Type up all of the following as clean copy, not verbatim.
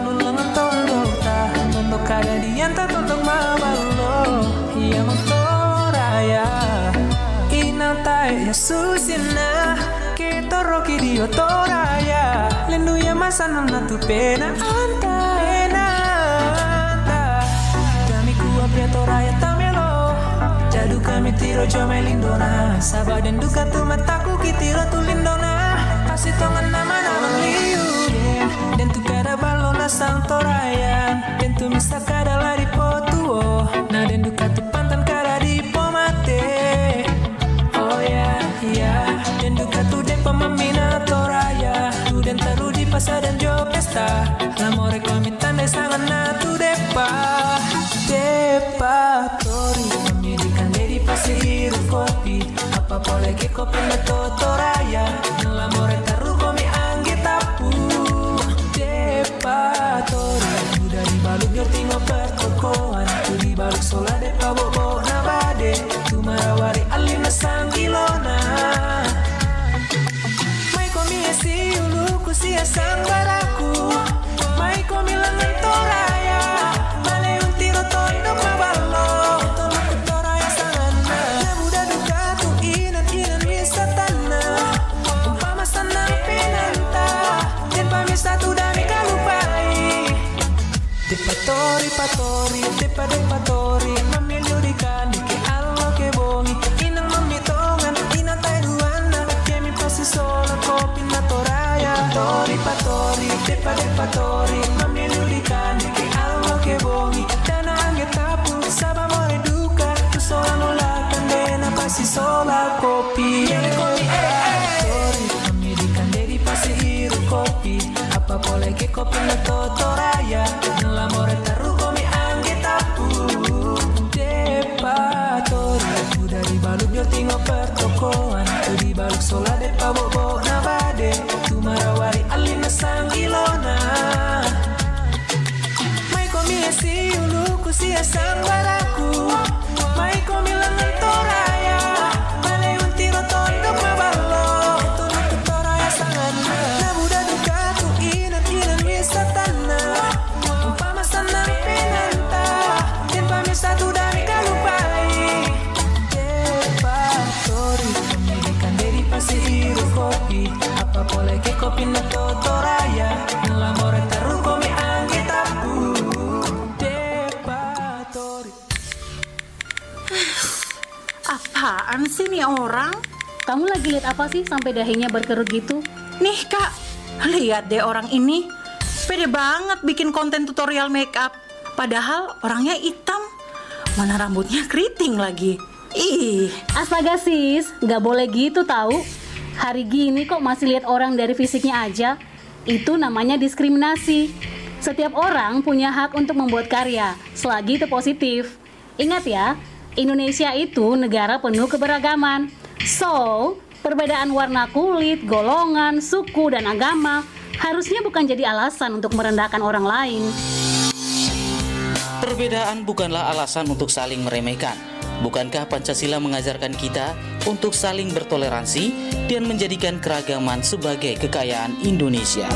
lulangan tondo ta tondo kada dianta tondo mabalo iya motoraya inanta Yesusina kita roki di otoraya lendu ya masana na tu pena anta kami kuat otoraya tamelo jadu kami tiro jome lindona sabah dan duka tu mataku kitiro tu lindona pasti tongan nama nama liu dan tu kada balona sang toraya dan tu misa kada lari potuo na dan duka tu pantan kada di pomate oh ya ya dan duka tu depa mamina toraya tu dan taru di pasar dan jo pesta lamore kami tandai sangan na tu depa tori Amerikan dari pasir kopi apa boleh ke kopi na toraya lamore taru kami angge tapu tori udah di baluk yo tingo pertokoan tu di baluk sola de pabo nabade tu marawari alina sangilona mai komi esi ulu kusia sangbaraku mai komi langan toraya male un tiro tondo mabalo tondo toraya sanana buda duka tu inan wisatana umpama sanang penanta dan pamisa tu dami kalupai depatori mamiliurikan dike allo ke bongi inang mamitongan inang tay duana kemi pasi sola kopi na toraya patori depatori mamiliurikan dike allo ke bongi dana angge tapu saba more duka tu sola nolakan dena pasi sola kopi patori mamiliurikan dari pasi hiru kopi apa boleh ke kopi na toraya lamore taru komi angge tapu depatori udah di baluk yo tingo pertokoan tu di baluk sola de pabo nabade tu marawari alina sangilona mai komi esi ulu kusia sangbaraku mai komi langan toraya male un tiro tondo mabalo tondo toraya sangana na buda duka tu inan wisatana umpama sanang penanta dan pamisa tu dari kalupai depatori Amerikan dari pasir kopi apa boleh ke kopi na toraya lamore taru komi angge tapu depatori. Apaan sih nih orang? Kamu lagi lihat apa sih sampai dahinya berkerut gitu? Nih kak, lihat deh orang ini. Pede banget bikin konten tutorial make up. Padahal orangnya hitam. Mana rambutnya keriting lagi. Ih, Astaga sis, nggak boleh gitu tahu. Hari gini kok masih lihat orang dari fisiknya aja. Itu namanya diskriminasi. Setiap orang punya hak untuk membuat karya, selagi itu positif. Ingat ya, Indonesia itu negara penuh keberagaman. So, perbedaan warna kulit, golongan, suku, dan agama harusnya bukan jadi alasan untuk merendahkan orang lain. Perbedaan bukanlah alasan untuk saling meremehkan. Bukankah Pancasila mengajarkan kita untuk saling bertoleransi dan menjadikan keragaman sebagai kekayaan Indonesia?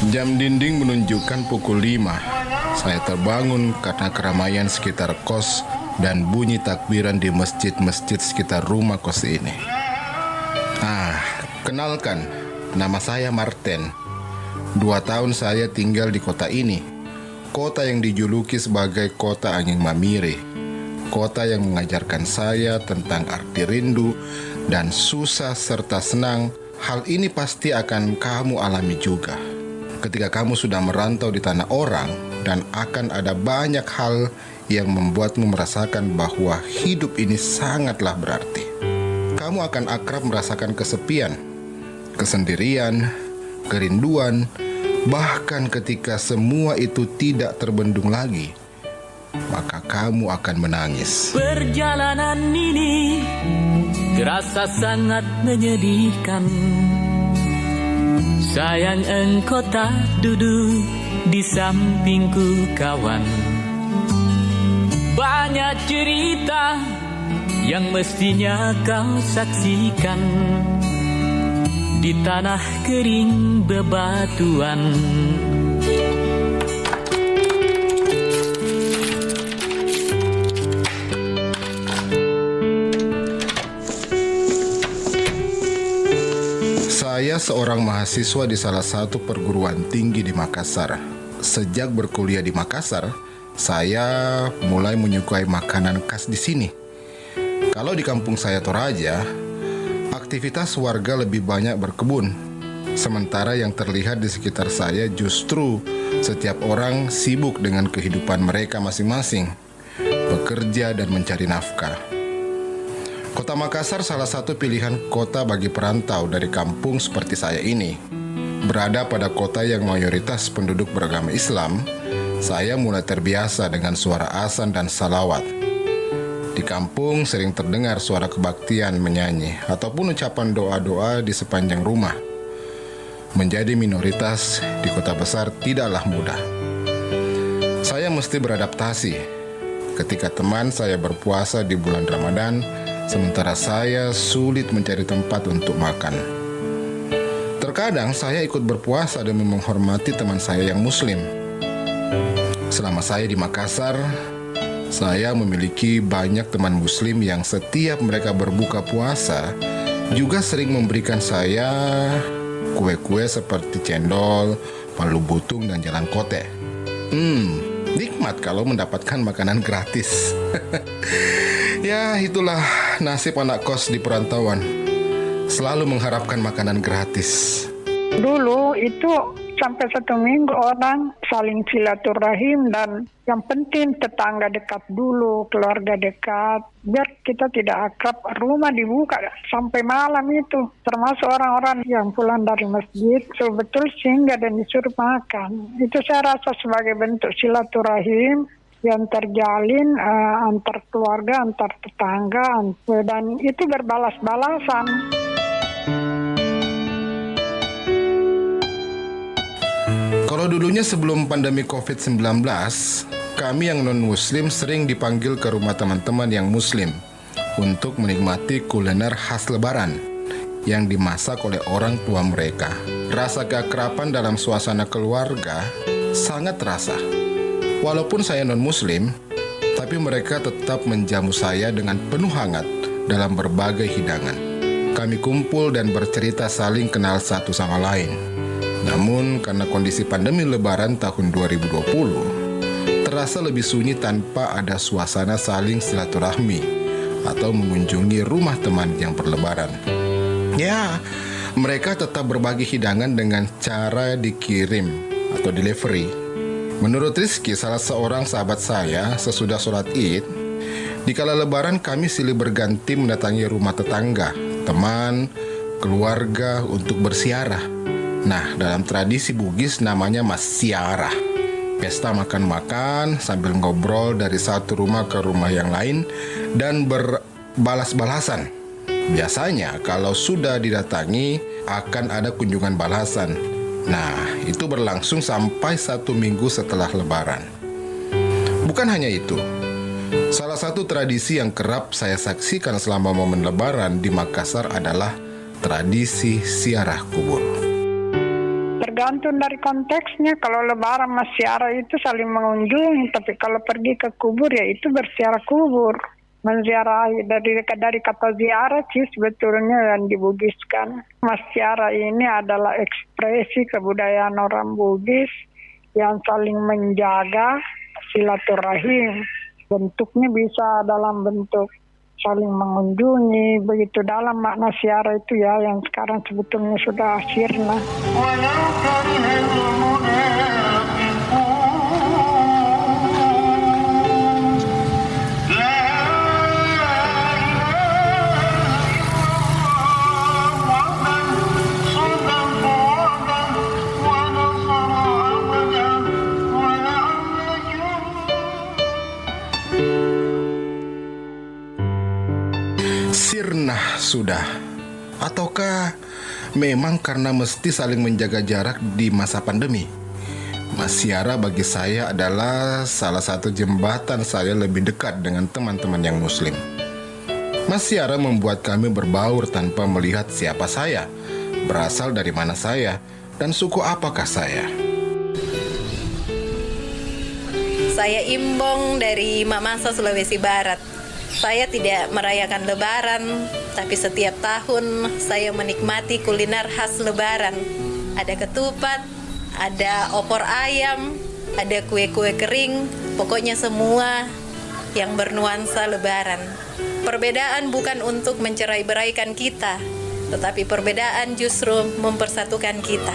Jam dinding menunjukkan pukul 5. Saya terbangun karena keramaian sekitar kos dan bunyi takbiran di masjid-masjid sekitar rumah kos ini. Kenalkan, nama saya Martin. 2 tahun saya tinggal di kota ini. Kota yang dijuluki sebagai kota angin mamire. Kota yang mengajarkan saya tentang arti rindu dan susah serta senang. Hal ini pasti akan kamu alami juga ketika kamu sudah merantau di tanah orang, dan akan ada banyak hal yang membuatmu merasakan bahwa hidup ini sangatlah berarti. Kamu akan akrab merasakan kesepian, kesendirian, kerinduan, bahkan ketika semua itu tidak terbendung lagi, maka kamu akan menangis. Perjalanan ini terasa sangat menyedihkan. Sayang engkau tak duduk di sampingku kawan. Banyak cerita yang mestinya kau saksikan di tanah kering bebatuan. Saya seorang mahasiswa di salah satu perguruan tinggi di Makassar. Sejak berkuliah di Makassar, saya mulai menyukai makanan khas di sini. Kalau di kampung saya Toraja, aktivitas warga lebih banyak berkebun. Sementara yang terlihat di sekitar saya justru setiap orang sibuk dengan kehidupan mereka masing-masing, bekerja dan mencari nafkah. Kota Makassar salah satu pilihan kota bagi perantau dari kampung seperti saya ini. Berada pada kota yang mayoritas penduduk beragama Islam, saya mulai terbiasa dengan suara azan dan salawat. Di kampung sering terdengar suara kebaktian menyanyi ataupun ucapan doa-doa di sepanjang rumah. Menjadi minoritas di kota besar tidaklah mudah. Saya mesti beradaptasi. Ketika teman saya berpuasa di bulan Ramadan, sementara saya sulit mencari tempat untuk makan. Terkadang saya ikut berpuasa demi menghormati teman saya yang muslim. Selama saya di Makassar, saya memiliki banyak teman muslim yang setiap mereka berbuka puasa juga sering memberikan saya kue-kue seperti cendol, palu butung, dan jalan kote. Nikmat kalau mendapatkan makanan gratis. Ya, itulah nasib anak kos di perantauan. Selalu mengharapkan makanan gratis. Dulu itu sampai 1 minggu orang saling silaturahim, dan yang penting tetangga dekat dulu, keluarga dekat, biar kita tidak akrab. Rumah dibuka sampai malam itu, termasuk orang-orang yang pulang dari masjid, betul singgah dan disuruh makan. Itu saya rasa sebagai bentuk silaturahim yang terjalin antar keluarga, antar tetangga, dan itu berbalas-balasan. Kalau dulunya sebelum pandemi COVID-19, kami yang non-muslim sering dipanggil ke rumah teman-teman yang muslim untuk menikmati kuliner khas lebaran yang dimasak oleh orang tua mereka. Rasa keakraban dalam suasana keluarga sangat terasa. Walaupun saya non-muslim, tapi mereka tetap menjamu saya dengan penuh hangat dalam berbagai hidangan. Kami kumpul dan bercerita saling kenal satu sama lain. Namun, karena kondisi pandemi Lebaran tahun 2020, terasa lebih sunyi tanpa ada suasana saling silaturahmi atau mengunjungi rumah teman yang berlebaran. Ya, mereka tetap berbagi hidangan dengan cara dikirim atau delivery. Menurut Rizky, salah seorang sahabat saya, sesudah sholat Id, di kala lebaran kami silih berganti mendatangi rumah tetangga, teman, keluarga untuk bersiarah. Nah, dalam tradisi Bugis namanya masyarah. Pesta makan-makan sambil ngobrol dari satu rumah ke rumah yang lain dan berbalas-balasan. Biasanya kalau sudah didatangi akan ada kunjungan balasan. Nah, itu berlangsung sampai 1 minggu setelah Lebaran. Bukan hanya itu, salah satu tradisi yang kerap saya saksikan selama momen Lebaran di Makassar adalah tradisi ziarah kubur. Tergantung dari konteksnya. Kalau Lebaran mas ziarah itu saling mengunjungi, tapi kalau pergi ke kubur ya itu berziarah kubur. Menziarahi dari kata ziarah sih sebetulnya yang dibugiskan. Mas ziarah ini adalah ekspresi kebudayaan orang Bugis yang saling menjaga silaturahim. Bentuknya bisa dalam bentuk saling mengunjungi, begitu dalam makna ziarah itu ya, yang sekarang sebetulnya sudah sirna. Sirna sudah. Ataukah memang karena mesti saling menjaga jarak di masa pandemi? Mas Siara bagi saya adalah salah satu jembatan saya lebih dekat dengan teman-teman yang muslim. Mas Siara membuat kami berbaur tanpa melihat siapa saya, berasal dari mana saya, dan suku apakah saya. Saya Imbong dari Mamasa, Sulawesi Barat. Saya tidak merayakan Lebaran, tapi setiap tahun saya menikmati kuliner khas Lebaran. Ada ketupat, ada opor ayam, ada kue-kue kering, pokoknya semua yang bernuansa Lebaran. Perbedaan bukan untuk mencerai-beraikan kita, tetapi perbedaan justru mempersatukan kita.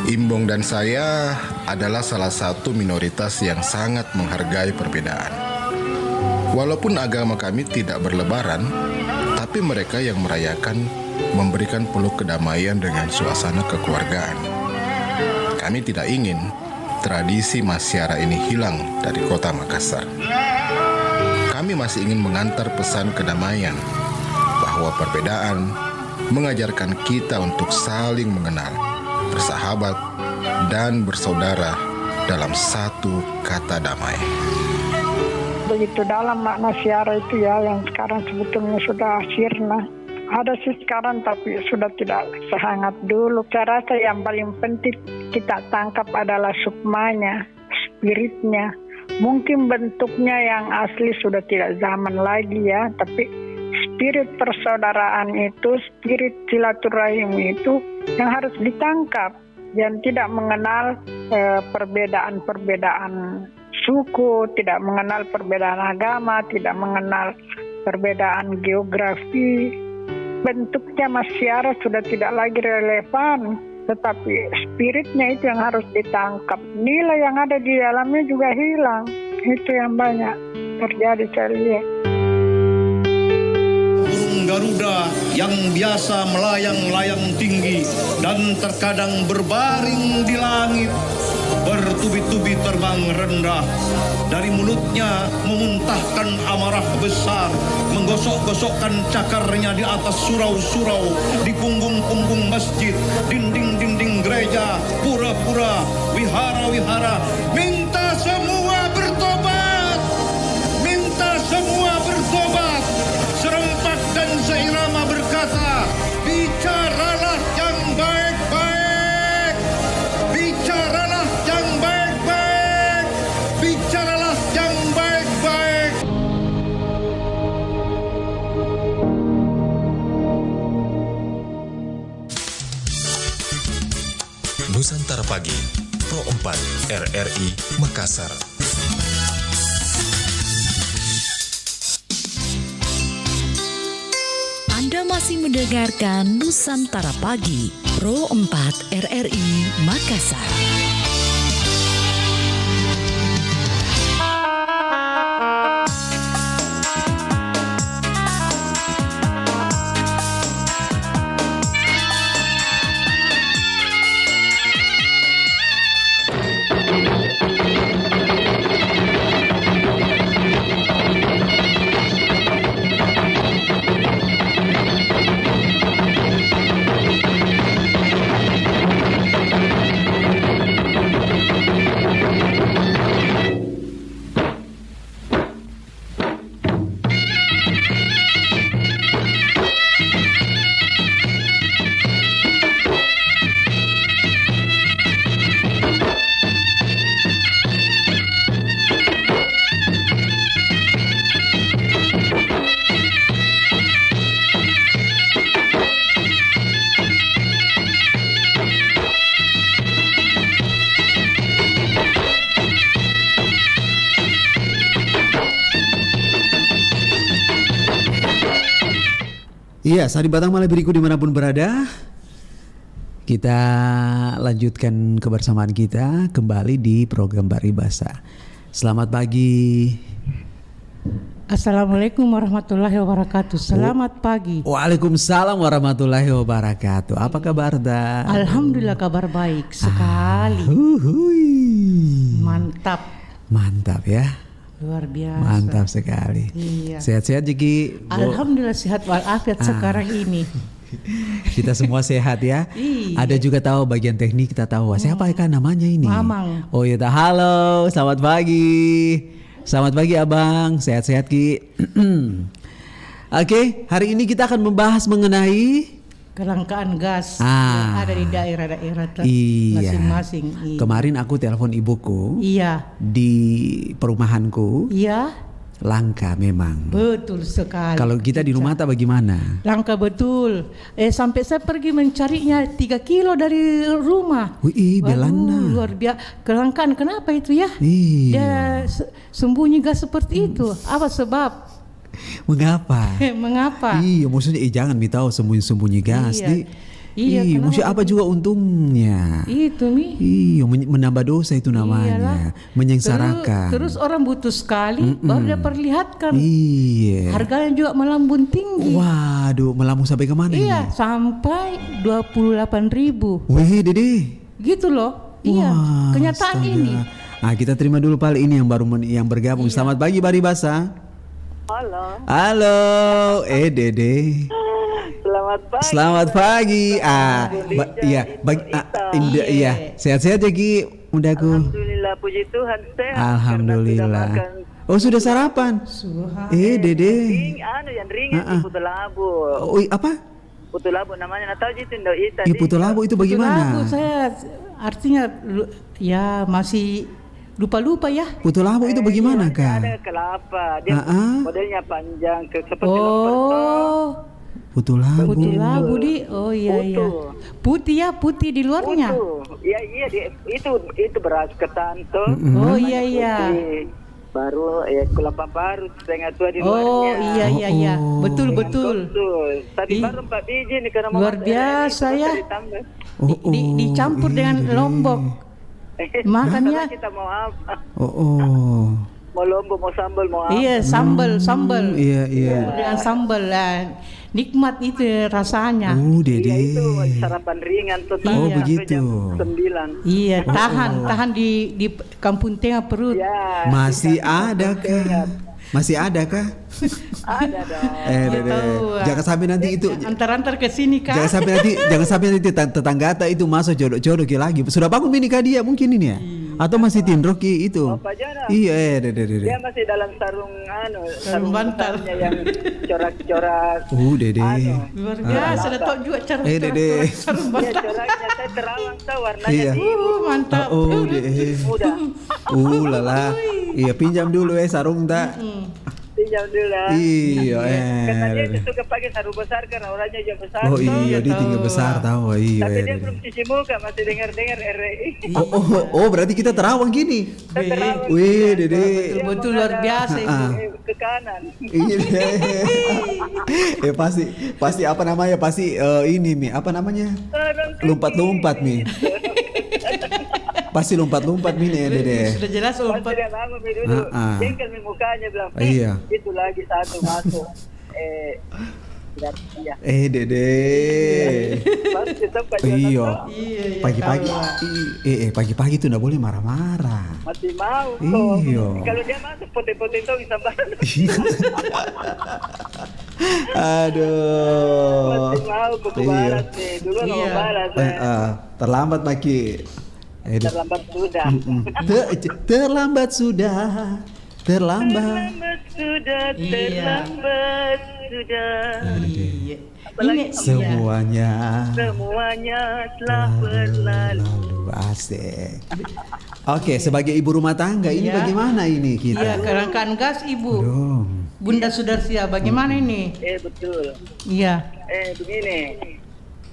Imbong dan saya adalah salah satu minoritas yang sangat menghargai perbedaan. Walaupun agama kami tidak berlebaran, tapi mereka yang merayakan memberikan peluk kedamaian dengan suasana kekeluargaan. Kami tidak ingin tradisi Mas Siara ini hilang dari kota Makassar. Kami masih ingin mengantar pesan kedamaian, bahwa perbedaan mengajarkan kita untuk saling mengenal, bersahabat, dan bersaudara dalam satu kata damai. Begitu dalam makna Siara itu ya, yang sekarang sebetulnya sudah sirna. Ada sih sekarang tapi sudah tidak sehangat dulu. Saya rasa yang paling penting kita tangkap adalah sukmanya, spiritnya. Mungkin bentuknya yang asli sudah tidak zaman lagi ya, tapi spirit persaudaraan itu, spirit silaturahim itu yang harus ditangkap. Dan tidak mengenal perbedaan-perbedaan suku, tidak mengenal perbedaan agama, tidak mengenal perbedaan geografi. Bentuknya Mas Siara sudah tidak lagi relevan, tetapi spiritnya itu yang harus ditangkap. Nilai yang ada di dalamnya juga hilang. Itu yang banyak terjadi, saya lihat. Garuda yang biasa melayang-layang tinggi dan terkadang berbaring di langit, bertubi-tubi terbang rendah. Dari mulutnya memuntahkan amarah besar, menggosok-gosokkan cakarnya di atas surau-surau, di punggung-punggung masjid, dinding-dinding gereja, pura-pura, wihara-wihara. Minta semua bertobat, minta semua bertobat. Serempak dan seirama berkata, bicaralah yang baik-baik, bicaralah yang baik-baik, bicaralah yang baik-baik. Nusantara Pagi, Pro 4 RRI Makassar. Anda masih mendengarkan Nusantara Pagi, Pro 4 RRI Makassar. Iya, Sari Batang Malabiriku dimanapun berada, kita lanjutkan kebersamaan kita kembali di program Baribasa. Selamat pagi. Assalamualaikum warahmatullahi wabarakatuh. Selamat pagi. Waalaikumsalam warahmatullahi wabarakatuh. Apa kabar, Da? Alhamdulillah kabar baik sekali. Mantap. Mantap ya. Luar biasa. Mantap sekali. Iya. Sehat-sehat Jeki. Alhamdulillah sehat walafiat sekarang ini. Kita semua sehat ya. Iya. Ada juga tahu bagian teknik, kita tahu siapa kan namanya ini. Mamang. Oh iya, halo, selamat pagi. Selamat pagi Abang, sehat-sehat Ki. Oke, hari ini kita akan membahas mengenai kelangkaan gas yang ada di daerah-daerah masing-masing. Iya. Kemarin aku telepon ibuku. Iya. Di perumahanku. Iya. Langka memang. Betul sekali. Kalau kita di rumah tak bagaimana? Langka betul. Sampai saya pergi mencarinya 3 kilo dari rumah. Wih, belanda. Luar biasa. Kelangkaan kenapa itu ya? Iya. Dia sembunyi gas seperti itu. Apa sebab? Mengapa? Mengapa? Iya, maksudnya jangan tahu sembunyi-sembunyi gas. Iya, maksudnya apa juga untungnya? Itu Mi. Iya, menambah dosa itu namanya. Iyalah. Menyengsarakan. Terus orang butuh sekali baru dia perlihatkan. Iya. Harganya juga melambung tinggi. Waduh, melambung sampai kemana ini? Iya, sampai 28.000. Wih, Dede. Gitu loh. Iya, kenyataan ini. Nah, kita terima dulu Pak ini yang baru yang bergabung. Selamat pagi Baribasa. Halo, Dede. Selamat pagi. Iya, sehat-sehat ya Ki, undaku. Alhamdulillah, puji Tuhan sehat. Alhamdulillah. Oh, sudah sarapan? Dede. Yang ringan putu labu. Oh, apa? Putu labu namanya, tahu gitu Indo Ita. Putu labu itu bagaimana? Putu labu saya artinya ya masih lupa-lupa ya. Putu labu itu bagaimana Kak? Ada kelapa, dia modelnya panjang seperti Putu labu. Putu labu di, oh iya iya. Putih ya, putih di luarnya. Iya itu beras ketan tuh. Oh iya iya. Baru kelapa parut setengah tua di luarnya. Oh iya iya. Betul. Tadi baru 4 biji nih karena luar biasa ya. Dicampur dengan lombok. Makanya kita mau apa? Mau lombok, mau sambal, mau apa? Iya, sambal. Iya. Dengan sambal lah. Nikmat itu rasanya. Dede. Iya, itu sarapan ringan tuh. Oh, begitu. 9. Iya, tahan di kampung tengah perut. Ya, masih ada kah? Ada dong. Dede. Jangan sampai nanti itu antar ke sini Kak. Jangan sampai nanti tetangga itu masuk jodoh lagi. Sudah bangun menikah dia mungkin ini ya? Atau masih tindrok itu? Iya, Dede. Dia masih dalam sarung bantal yang corak-corak. Dede. Luar biasa, ada tau juga Dede. Sarung bantal. Coraknya saya terawang tahu warnanya mantap. Dede. Lala. Iya, pinjam dulu sarung tak. Pinjam dulu. Iya. Karena dia suka pakai sarung besar karena orangnya juga besar. Oh iya, dia tinggi besar tahu. Iya. Tapi dia belum cuci muka, masih dengar RRI. Oh, berarti kita terawang gini. Wih, Dede. Betul luar biasa itu. Ke kanan. Iya. Pasti apa namanya? Pasti ini Mi, apa namanya? Lompat-lompat Mi. Pasti lompat-lompat Mi ya Dede. Sudah jelas lompat. Dia bangun dulu. Jengkel Mi mukanya bilang. Iya. Itu lagi satu masuk. Dede. Iya. Pagi-pagi. Pagi-pagi itu nggak boleh marah-marah. Masih mau. Iya. Kalau dia masuk pote-pote itu bisa banget. Aduh. Masih mau ke balas nih. Dulu nggak mau balas. Terlambat Maki. Terlambat sudah. Terlambat sudah. Semuanya telah berlalu. Asik. Oke, sebagai ibu rumah tangga ini bagaimana ini kita? Iya, kelangkaan gas Ibu. Bunda Sudarsia, bagaimana ini? Betul. Iya. Begini.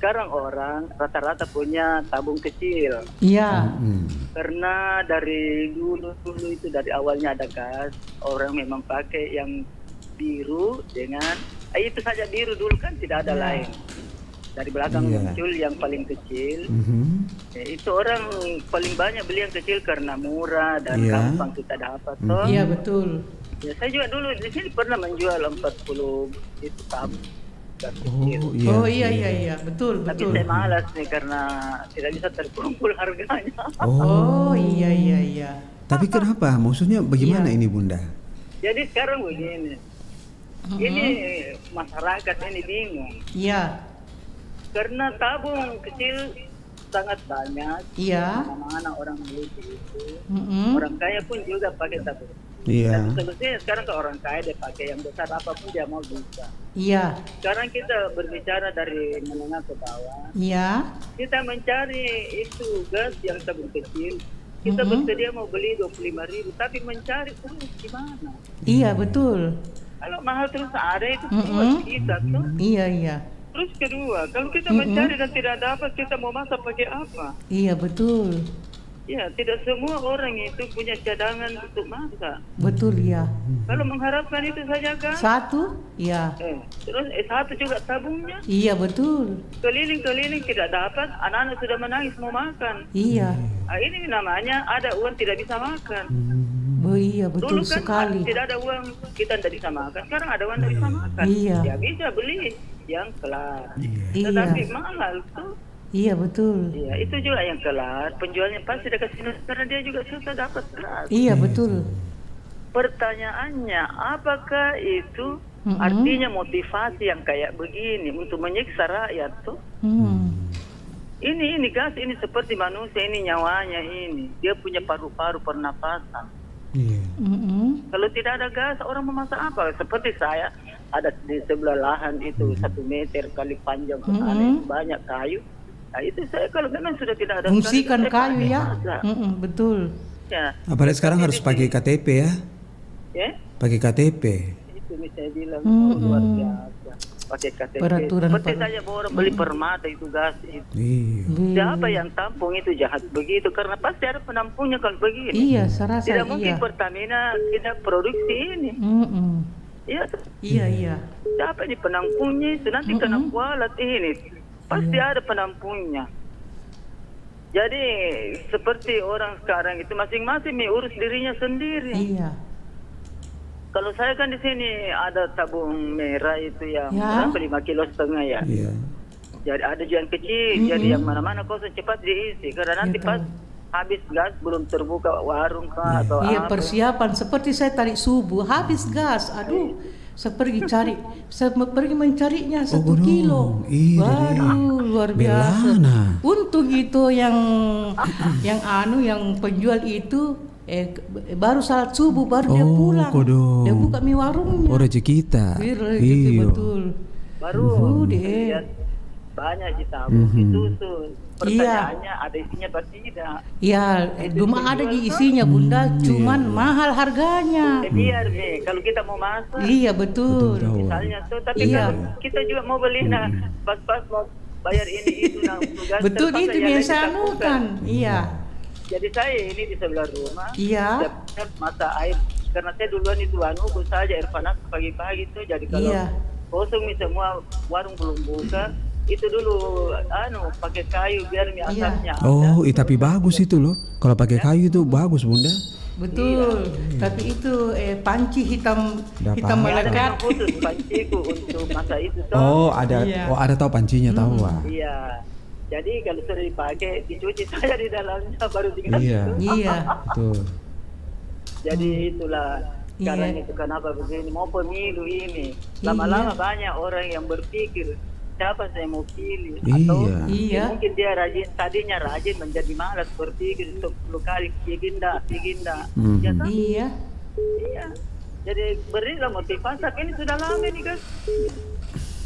Sekarang orang rata-rata punya tabung kecil. Iya. Karena dari dulu itu dari awalnya ada gas, orang memang pakai yang biru dengan Itu saja biru dulu kan tidak ada lain. Dari belakang muncul yang paling kecil. Itu orang paling banyak beli yang kecil karena murah dan gampang kita dapat. Iya betul. Ya, saya juga dulu di sini pernah menjual 40 itu tabung. Oh iya betul. Tapi saya malas nih karena tidak bisa terkumpul harganya. Oh iya. Tapi kenapa? Maksudnya bagaimana ini Bunda? Jadi sekarang begini. Ini masyarakat ini bingung. Iya. Karena tabung kecil sangat banyak. Iya. Mana orang beli itu. Orang kaya pun juga pakai tabung. Iya. Dan solusinya sekarang ke orang kaya dia pakai yang besar apapun dia mau bisa. Iya. Sekarang kita berbicara dari menengah ke bawah. Iya. Kita mencari itu gas yang tabung kecil. Kita bersedia mau beli 25.000, tapi mencari terus gimana? Iya betul. Kalau mahal terus ada itu buat kita tuh. Iya. Terus kedua, kalau kita mencari dan tidak dapat, kita mau masak pakai apa? Iya betul. Ya, tidak semua orang itu punya cadangan untuk masak. Betul ya. Kalau mengharapkan itu saja kan? Satu, ya. Terus satu juga tabungnya. Iya betul. Keliling tidak dapat, anak-anak sudah menangis mau makan. Iya. Ini namanya ada uang tidak bisa makan. Oh iya betul dulu kan sekali. Tidak ada uang kita tidak bisa makan. Sekarang ada uang tidak bisa makan. Iya. Ya bisa beli yang kelar. Iya. Tetapi mahal tuh. Iya betul. Iya itu juga yang kelar. Penjualnya pasti dekat sini karena dia juga susah dapat kelar. Iya betul. Pertanyaannya apakah itu artinya motivasi yang kayak begini untuk menyiksa rakyat tuh? Ini gas ini seperti manusia ini nyawanya ini dia punya paru-paru pernapasan. Kalau tidak ada gas orang memasak apa? Seperti saya ada di sebelah lahan itu 1 meter kali panjang banyak kayu. Nah itu saya kalau memang sudah tidak ada fungsikan kayu ya. Betul. Ya. Apalagi sekarang harus pakai KTP ya? Ya? Pakai KTP. Itu saya bilang luar biasa. Pakai KTP. Seperti saya orang beli permata itu gas itu. Siapa yang tampung itu jahat begitu karena pasti ada penampungnya kalau begini. Iya, serasa tidak mungkin Pertamina tidak produksi ini. Iya. Siapa ini penampungnya itu nanti kena kualat ini. Pasti ada penampungnya. Jadi seperti orang sekarang itu masing-masing urus dirinya sendiri. Iya. Kalau saya kan di sini ada tabung merah itu yang berapa 5,5 kilo ya. Iya. Jadi ada juga yang kecil, jadi yang mana-mana kosong cepat diisi. Karena nanti pas habis gas belum terbuka warung kah atau iya, apa. persiapan seperti saya tadi subuh habis gas. Aduh. Saya pergi mencarinya 1 kilo. Waduh, luar biasa. Untung itu yang penjual itu baru salat subuh baru dia pulang. Dia buka mie warungnya. Oh, rezeki kita. Rezeki betul. Baru lihat banyak di tabung disusun. Pertanyaannya ada isinya apa tidak? Iya, cuma ada di isinya Bunda, cuman mahal harganya. Biar nih, kalau kita mau masak. Iya betul. Misalnya tuh, tapi kalau kita juga mau beli pas mau bayar ini itu tugas. Betul itu biasa kan. Iya. Jadi saya ini di sebelah rumah. Iya. Setiap mata air karena saya duluan itu ukur saja air panas pagi-pagi tuh jadi kalau kosong nih semua warung belum buka. Itu dulu pakai kayu biar mie asapnya. Oh, tapi bagus itu loh. Kalau pakai kayu itu bagus Bunda. Betul. Tapi itu panci hitam melekat. Khusus panciku untuk masa itu. Oh, ada. Oh, ada tahu pancinya tahu. Iya. Jadi kalau sudah dipakai dicuci saja di dalamnya baru tinggal. Iya. Betul. Jadi itulah sekarang itu kenapa begini mau pemilu ini. Lama-lama banyak orang yang berpikir siapa saya mau pilih atau mungkin dia tadinya rajin menjadi malas berpikir 10 kali piginda iya. Jadi berilah motivasi tapi ini sudah lama nih guys.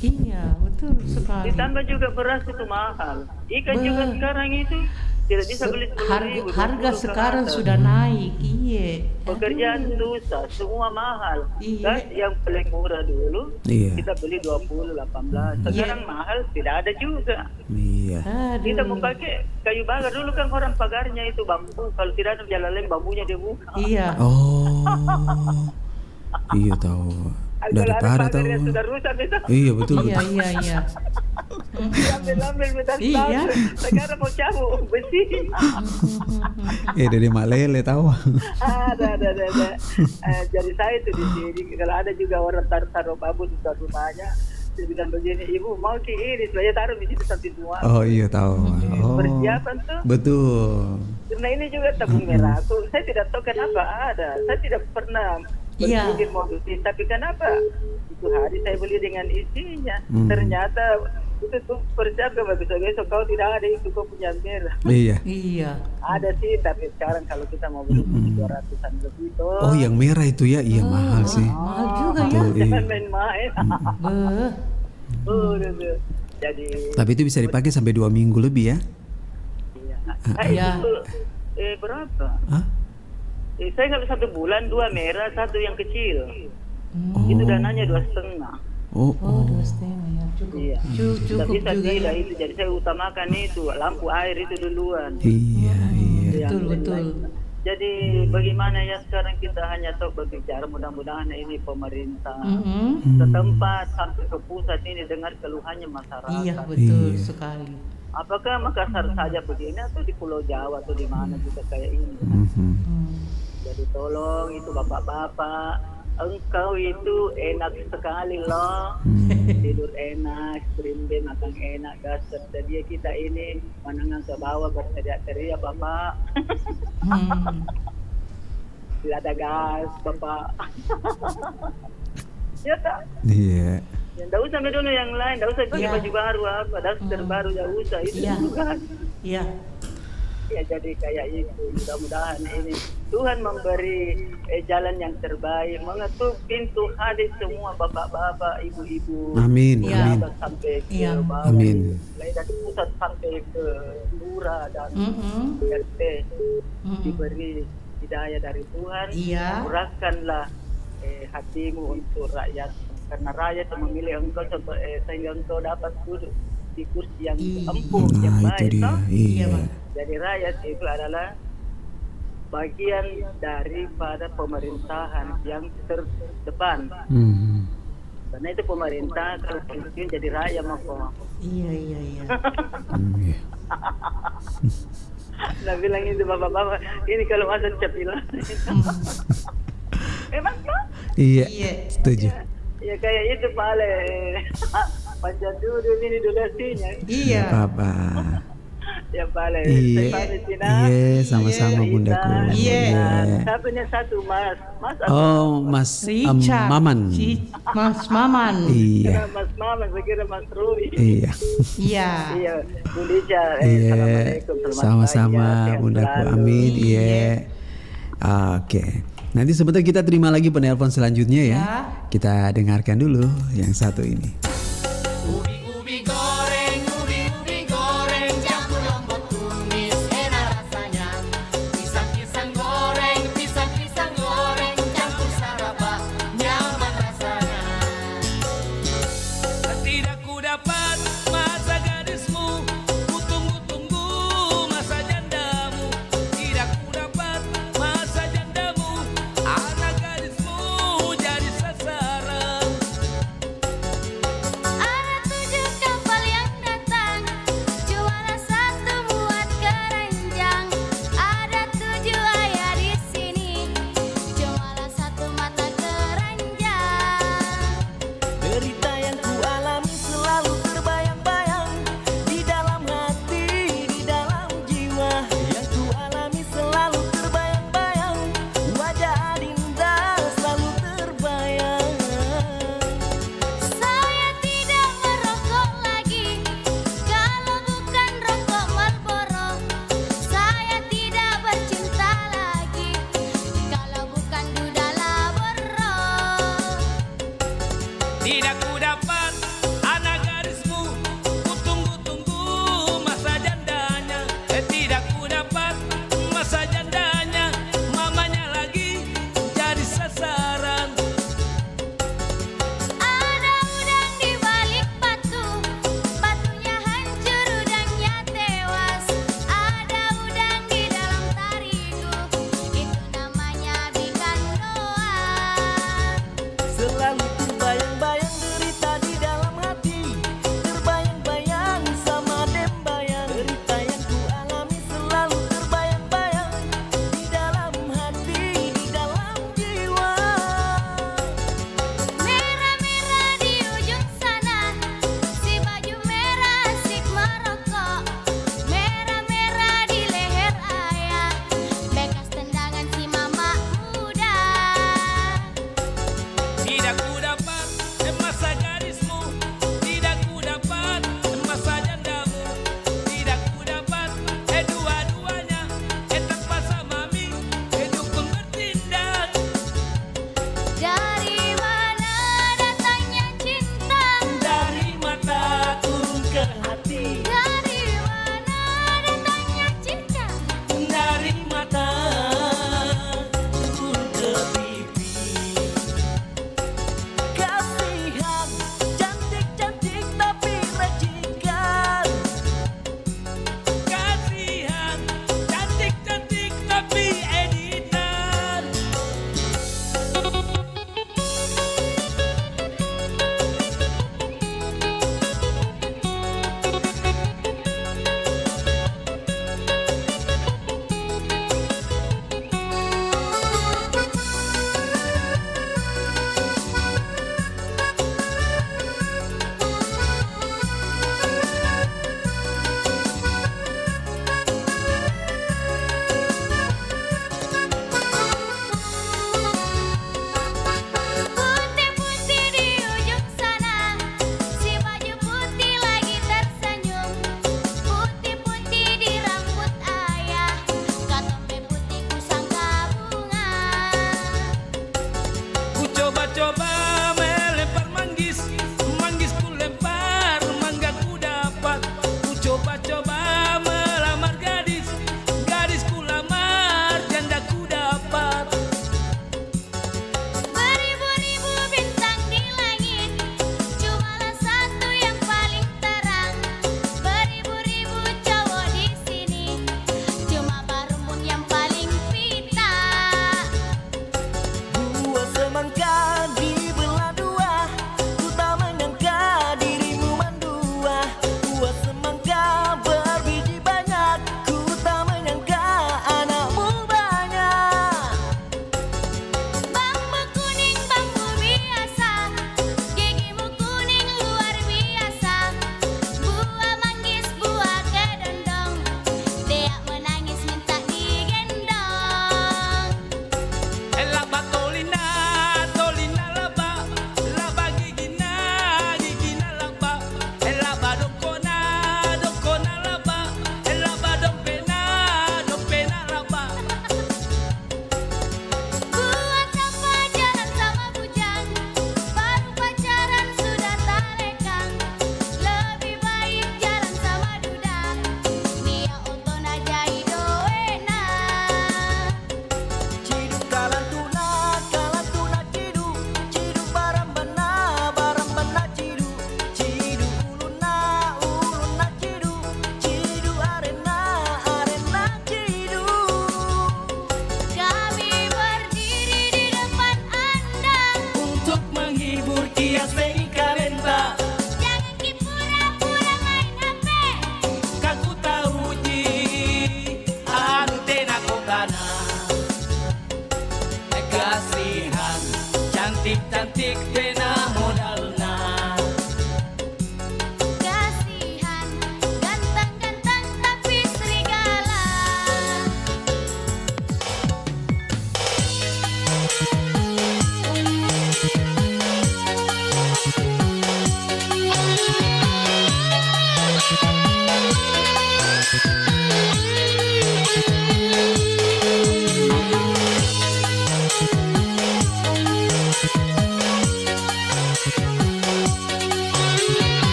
Iya betul sekali. Ditambah juga beras itu mahal, ikan juga sekarang itu tidak bisa beli 10.000. Harga sekarang sudah naik. Iya. Pekerjaan susah, semua mahal. Gas yang paling murah dulu kita beli 20, 18. Sekarang mahal tidak ada juga. Iya. Kita mau pakai kayu bakar dulu kan orang pagarnya itu bambu. Kalau tidak ada jalan lain bambunya dia buka. Iya. Oh. Iya tahu. daripada tahu. yang sudah rusak itu. Iya betul. Iya, betul. iya, iya. Ambil bentar Iya. sekarang mau cabut besi. Dede Malele tahu. Ada. Jadi saya itu di sini kalau ada juga orang taruh bambu di dekat rumahnya, dia bilang begini, ibu mau ini saya taruh di situ sampai tua. Oh iya tahu. Oh. Persiapan tuh. Betul. Karena ini juga tabung merah. Saya tidak tahu kenapa ada. Saya tidak pernah berpikir mau beli, tapi kenapa itu hari saya beli dengan isinya. Ternyata itu tuh persiapan besok kau tidak ada itu kau punya merah. Iya. Iya. Ada sih, tapi sekarang kalau kita mau beli 200-an lebih tuh. Oh yang merah itu ya, iya mahal sih. Mahal juga ya. Betul, iya. Jangan main-main. Jadi. Tapi itu bisa dipakai sampai 2 minggu lebih ya? Iya. Itu berapa? Hah? Saya nggak 1 bulan 2 merah, 1 yang kecil. Itu dananya 2,5. Oh, 2,5 ya. Cukup. Iya. Cukup Tapi saya juga tidak ya. itu, jadi saya utamakan itu lampu air itu duluan. Iya. Betul. Jadi bagaimana ya sekarang kita hanya tahu berbicara, mudah-mudahan ini pemerintah setempat sampai ke pusat ini dengar keluhannya masyarakat. Iya betul sekali. Apakah Makassar saja begini atau di Pulau Jawa atau di mana juga kayak ini? Jadi tolong itu bapak-bapak, engkau itu enak sekali loh, tidur enak, serimbe makan enak, gas tersedia, kita ini menengah ke bawah berteriak-teriak bapak. Tidak ada gas bapak. Ya tak? Iya. Ya, nggak usah dulu yang lain, nggak usah pakai baju baru apa, daster baru nggak usah itu juga. Iya. Ya jadi kayak itu, mudah-mudahan ini Tuhan memberi jalan yang terbaik, mengetuk pintu hati semua bapak-bapak, ibu-ibu. Amin. Ya, Amin. sampai ke bawah, Amin. mulai dari pusat sampai ke lurah dan RT diberi hidayah dari Tuhan. Murahkanlah hatimu untuk rakyat, karena rakyat yang memilih engkau sehingga engkau dapat duduk di kursi yang empuk, yang baik. Itu dia. Iya. Jadi rakyat itu adalah bagian daripada pemerintahan yang terdepan. Karena itu pemerintah kalau pensiun jadi rakyat mau. Iya. Nah bilang itu bapak-bapak, ini kalau masa capilah. Emang Pak? Iya. Setuju. Ya kayak itu Pak Ale. Panjang dulu ini donasinya. Iya. Apa? Ya Pak Ale. Iya, sama-sama bundaku. Iya. Satunya satu Mas. Oh, Mas Maman. Mas Maman. Iya. Mas Maman, saya kira Mas Rui. Iya. Iya. Bu Lica. Assalamualaikum. Sama-sama bundaku. Amin. Iya. Oke. Nanti sebentar kita terima lagi penelpon selanjutnya ya. Kita dengarkan dulu yang satu ini. Ubi goreng, campur lombok tumis, enak rasanya. Pisang goreng, campur sarapan, nyaman rasanya. Tidak ku dapat masa gadismu, ku tunggu-tunggu masa jandamu. Tidak ku dapat masa jandamu, anak gadismu jadi sasaran.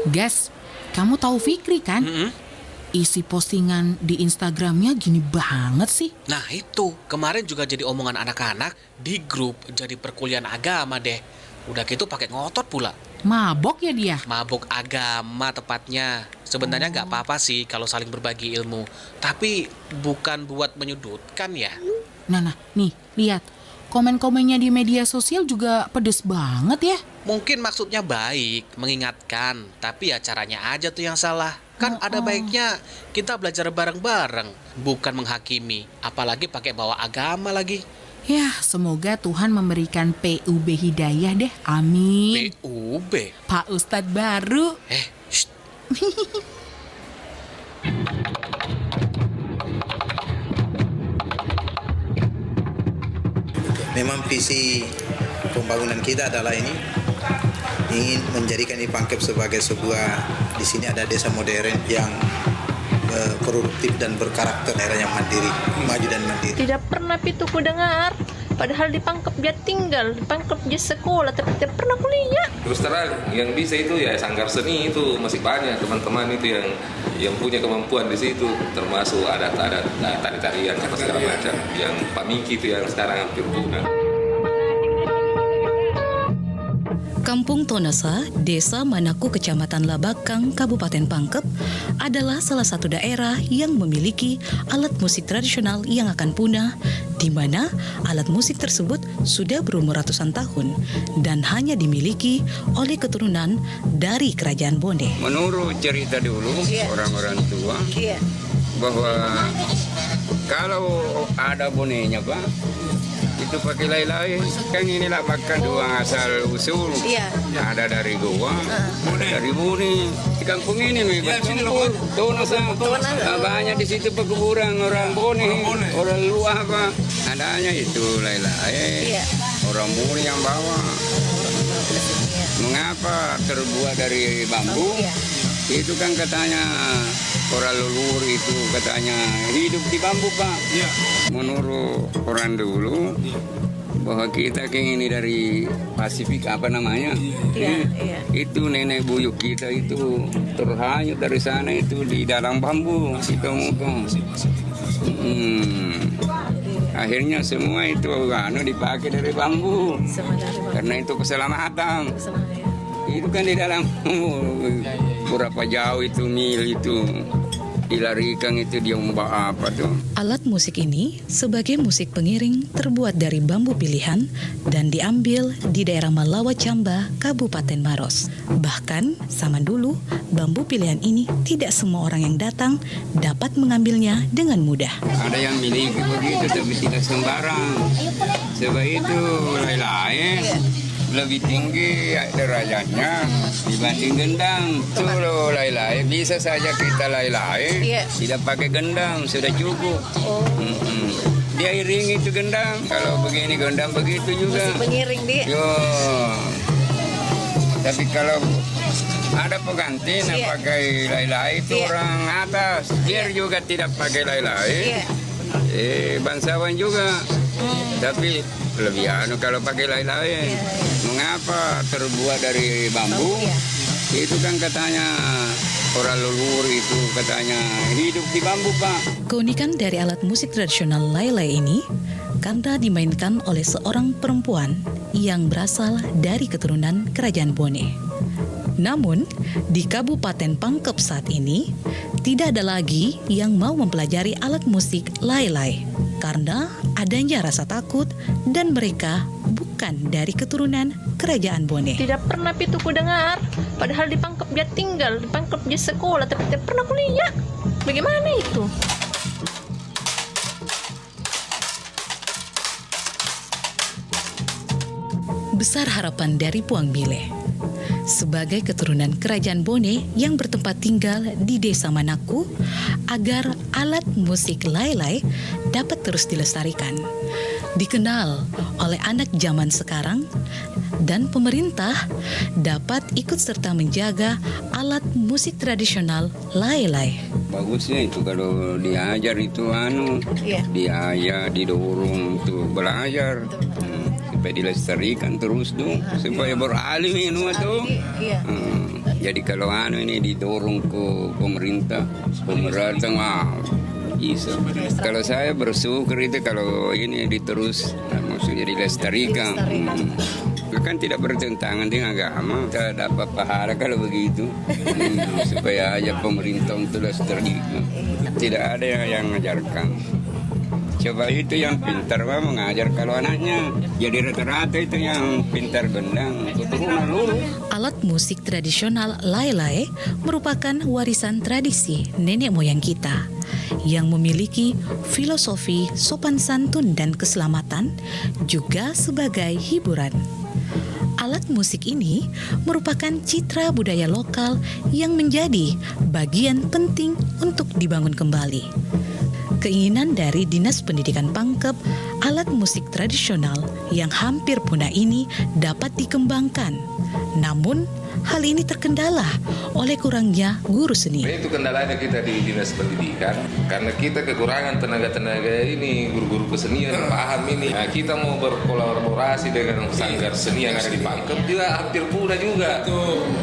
Guys, kamu tahu Fikri kan? Isi postingan di Instagramnya gini banget sih. Nah itu, kemarin juga jadi omongan anak-anak di grup jadi perkuliahan agama deh. Udah gitu pakai ngotot pula. Mabok ya dia? Mabok agama tepatnya. Sebenarnya nggak apa-apa sih kalau saling berbagi ilmu. Tapi bukan buat menyudutkan ya. Nah, nih, lihat. Komen-komennya di media sosial juga pedes banget ya. Mungkin maksudnya baik, mengingatkan. Tapi ya caranya aja tuh yang salah. Kan ada baiknya kita belajar bareng-bareng, bukan menghakimi. Apalagi pakai bawa agama lagi. Ya, semoga Tuhan memberikan PUB hidayah deh. Amin. PUB? Pak Ustadz baru. Shh. Memang visi pembangunan kita adalah ini, ingin menjadikan Ipangkep sebagai sebuah, di sini ada desa modern yang produktif dan berkarakter, daerah yang mandiri, maju dan mandiri. Tidak pernah Pituku dengar, padahal di Pangkep dia tinggal, di Pangkep dia sekolah, tapi tidak pernah kuliah. Terus terang, yang bisa itu ya sanggar seni itu masih banyak teman-teman itu yang punya kemampuan di situ, termasuk adat-adat tari-tarian apa segala macam. Yang Pak Miki itu yang sekarang hampir punah. Kampung Tonasa, Desa Manaku, Kecamatan Labakang, Kabupaten Pangkep adalah salah satu daerah yang memiliki alat musik tradisional yang akan punah, di mana alat musik tersebut sudah berumur ratusan tahun dan hanya dimiliki oleh keturunan dari Kerajaan Boneh. Menurut cerita dulu orang-orang tua bahwa kalau ada bonenya Pak, itu pakai lain-lain. Kan inilah bahkan dua asal usul. Ada dari Goa, dari Bone. Di kampung ini nih, berkumpul Tonasa. Banyak di situ perkuburan orang Bone, orang luar Pak. Adanya itu lain-lain. Orang Bone yang bawa. Mengapa terbuat dari bambu? Itu kan katanya orang leluhur itu katanya hidup di bambu Pak. Menurut orang dulu bahwa kita ini dari Pasifik apa namanya? Itu nenek buyut kita itu terhanyut dari sana itu di dalam bambu itu akhirnya semua itu dipakai dari bambu karena itu keselamatan. Itu kan di dalam berapa jauh itu mil itu dilarikan itu dia membawa apa tuh. Alat musik ini sebagai musik pengiring terbuat dari bambu pilihan dan diambil di daerah Malawa Camba, Kabupaten Maros. Bahkan zaman dulu bambu pilihan ini tidak semua orang yang datang dapat mengambilnya dengan mudah. Ada yang miliki begitu tapi tidak sembarang. Sebab itu lain-lain lebih tinggi derajatnya dibanding gendang. Kalau lain-lain bisa saja kita lain-lain tidak pakai gendang sudah cukup. Dia iring itu gendang. Kalau begini gendang begitu juga. Musik pengiring dia. Tapi kalau ada pengganti yang pakai lain-lain itu orang atas. Dia juga tidak pakai lain-lain. Bangsawan juga. Tapi lebih kalau pakai lain-lain. Mengapa terbuat dari bambu? Itu kan katanya orang leluhur itu katanya hidup di bambu, Pak. Keunikan dari alat musik tradisional lailai ini karena dimainkan oleh seorang perempuan yang berasal dari keturunan Kerajaan Bone. Namun, di Kabupaten Pangkep saat ini tidak ada lagi yang mau mempelajari alat musik lailai karena adanya rasa takut dan mereka bukan dari keturunan Kerajaan Bone. Tidak pernah ku dengar. Padahal di Pangkep dia tinggal, di Pangkep dia sekolah, tapi tidak pernah kuliah. Bagaimana itu? Besar harapan dari Puang Bile sebagai keturunan Kerajaan Bone yang bertempat tinggal di Desa Manaku agar alat musik lailai dapat terus dilestarikan, dikenal oleh anak zaman sekarang, dan pemerintah dapat ikut serta menjaga alat musik tradisional lailai. Bagusnya itu kalau diajar itu diajar, didorong untuk belajar. Supaya dilestarikan terus dong, supaya beralim ini tuh. Jadi kalau ini didorong ke pemerintah bisa. Kalau saya bersyukur itu kalau ini diterus, maksudnya dilestarikan. Kan tidak bertentangan dengan agama, kita dapat pahala kalau begitu. Supaya aja pemerintah untuk lestarikan. Tidak ada yang mengajarkan. Coba itu yang pintar mengajar kalau anaknya. Jadi rata-rata itu yang pintar gendang, keturunan lurus. Alat musik tradisional lailai merupakan warisan tradisi nenek moyang kita yang memiliki filosofi sopan santun dan keselamatan juga sebagai hiburan. Alat musik ini merupakan citra budaya lokal yang menjadi bagian penting untuk dibangun kembali. Keinginan dari Dinas Pendidikan Pangkep, alat musik tradisional yang hampir punah ini dapat dikembangkan. Namun, hal ini terkendala oleh kurangnya guru seni. Itu kendalanya kita di Dinas Pendidikan, karena kita kekurangan tenaga-tenaga ini, guru-guru kesenian yang paham ini. Nah, kita mau berkolaborasi dengan sanggar seni yang ada di Pangkep juga hampir punah juga.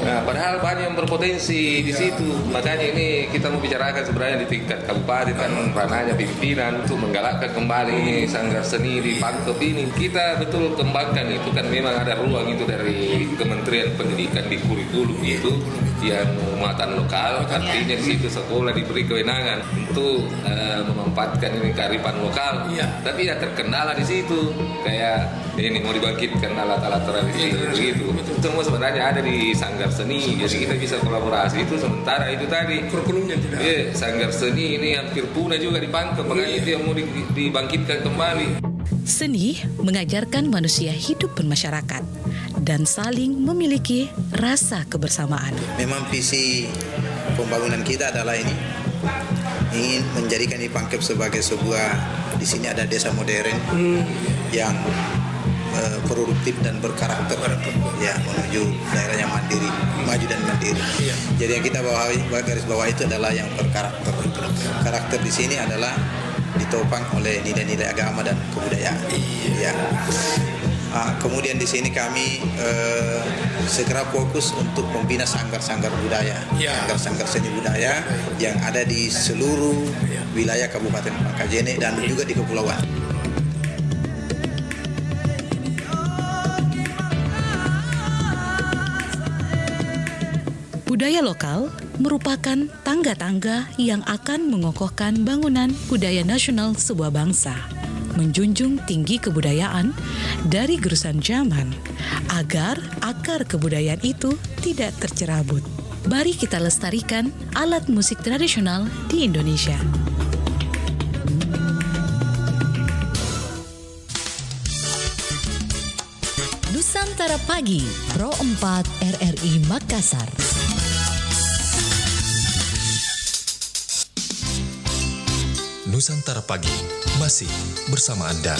Nah, padahal banyak yang berpotensi di situ. Makanya ini kita mau bicarakan sebenarnya di tingkat kabupaten kan ranahnya pimpinan untuk menggalakkan kembali sanggar seni di Pangkep ini. Kita betul kembangkan itu kan memang ada ruang itu dari Kementerian Pendidikan di kurikulum itu yang muatan lokal, artinya di situ sekolah diberi kewenangan untuk memanfaatkan ini kearifan lokal. Tapi ya terkendala di situ, kayak ini mau dibangkitkan alat-alat tradisi begitu. Semua sebenarnya ada di sanggar seni, jadi kita bisa kolaborasi itu. Sementara itu tadi kurikulumnya tidak. Sanggar seni ini hampir punah juga di Pangkep, makanya itu yang mau dibangkitkan kembali. Seni mengajarkan manusia hidup bermasyarakat dan saling memiliki rasa kebersamaan. Memang visi pembangunan kita adalah ini, ingin menjadikan di Pangkep sebagai sebuah, di sini ada desa modern yang produktif dan berkarakter, ya, menuju daerah yang mandiri, maju dan mandiri. Jadi yang kita garis bawah itu adalah yang berkarakter. Karakter di sini adalah ditopang oleh nilai-nilai agama dan kebudayaan. Ya. Kemudian di sini kami segera fokus untuk membina sanggar-sanggar budaya, sanggar-sanggar seni budaya yang ada di seluruh wilayah Kabupaten Pangkajene dan juga di kepulauan. Budaya lokal merupakan tangga-tangga yang akan mengokohkan bangunan budaya nasional sebuah bangsa, menjunjung tinggi kebudayaan dari gerusan zaman agar akar kebudayaan itu tidak tercerabut. Mari kita lestarikan alat musik tradisional di Indonesia. Nusantara Pagi, Pro 4 RRI Makassar. Nusantara Pagi masih bersama Anda.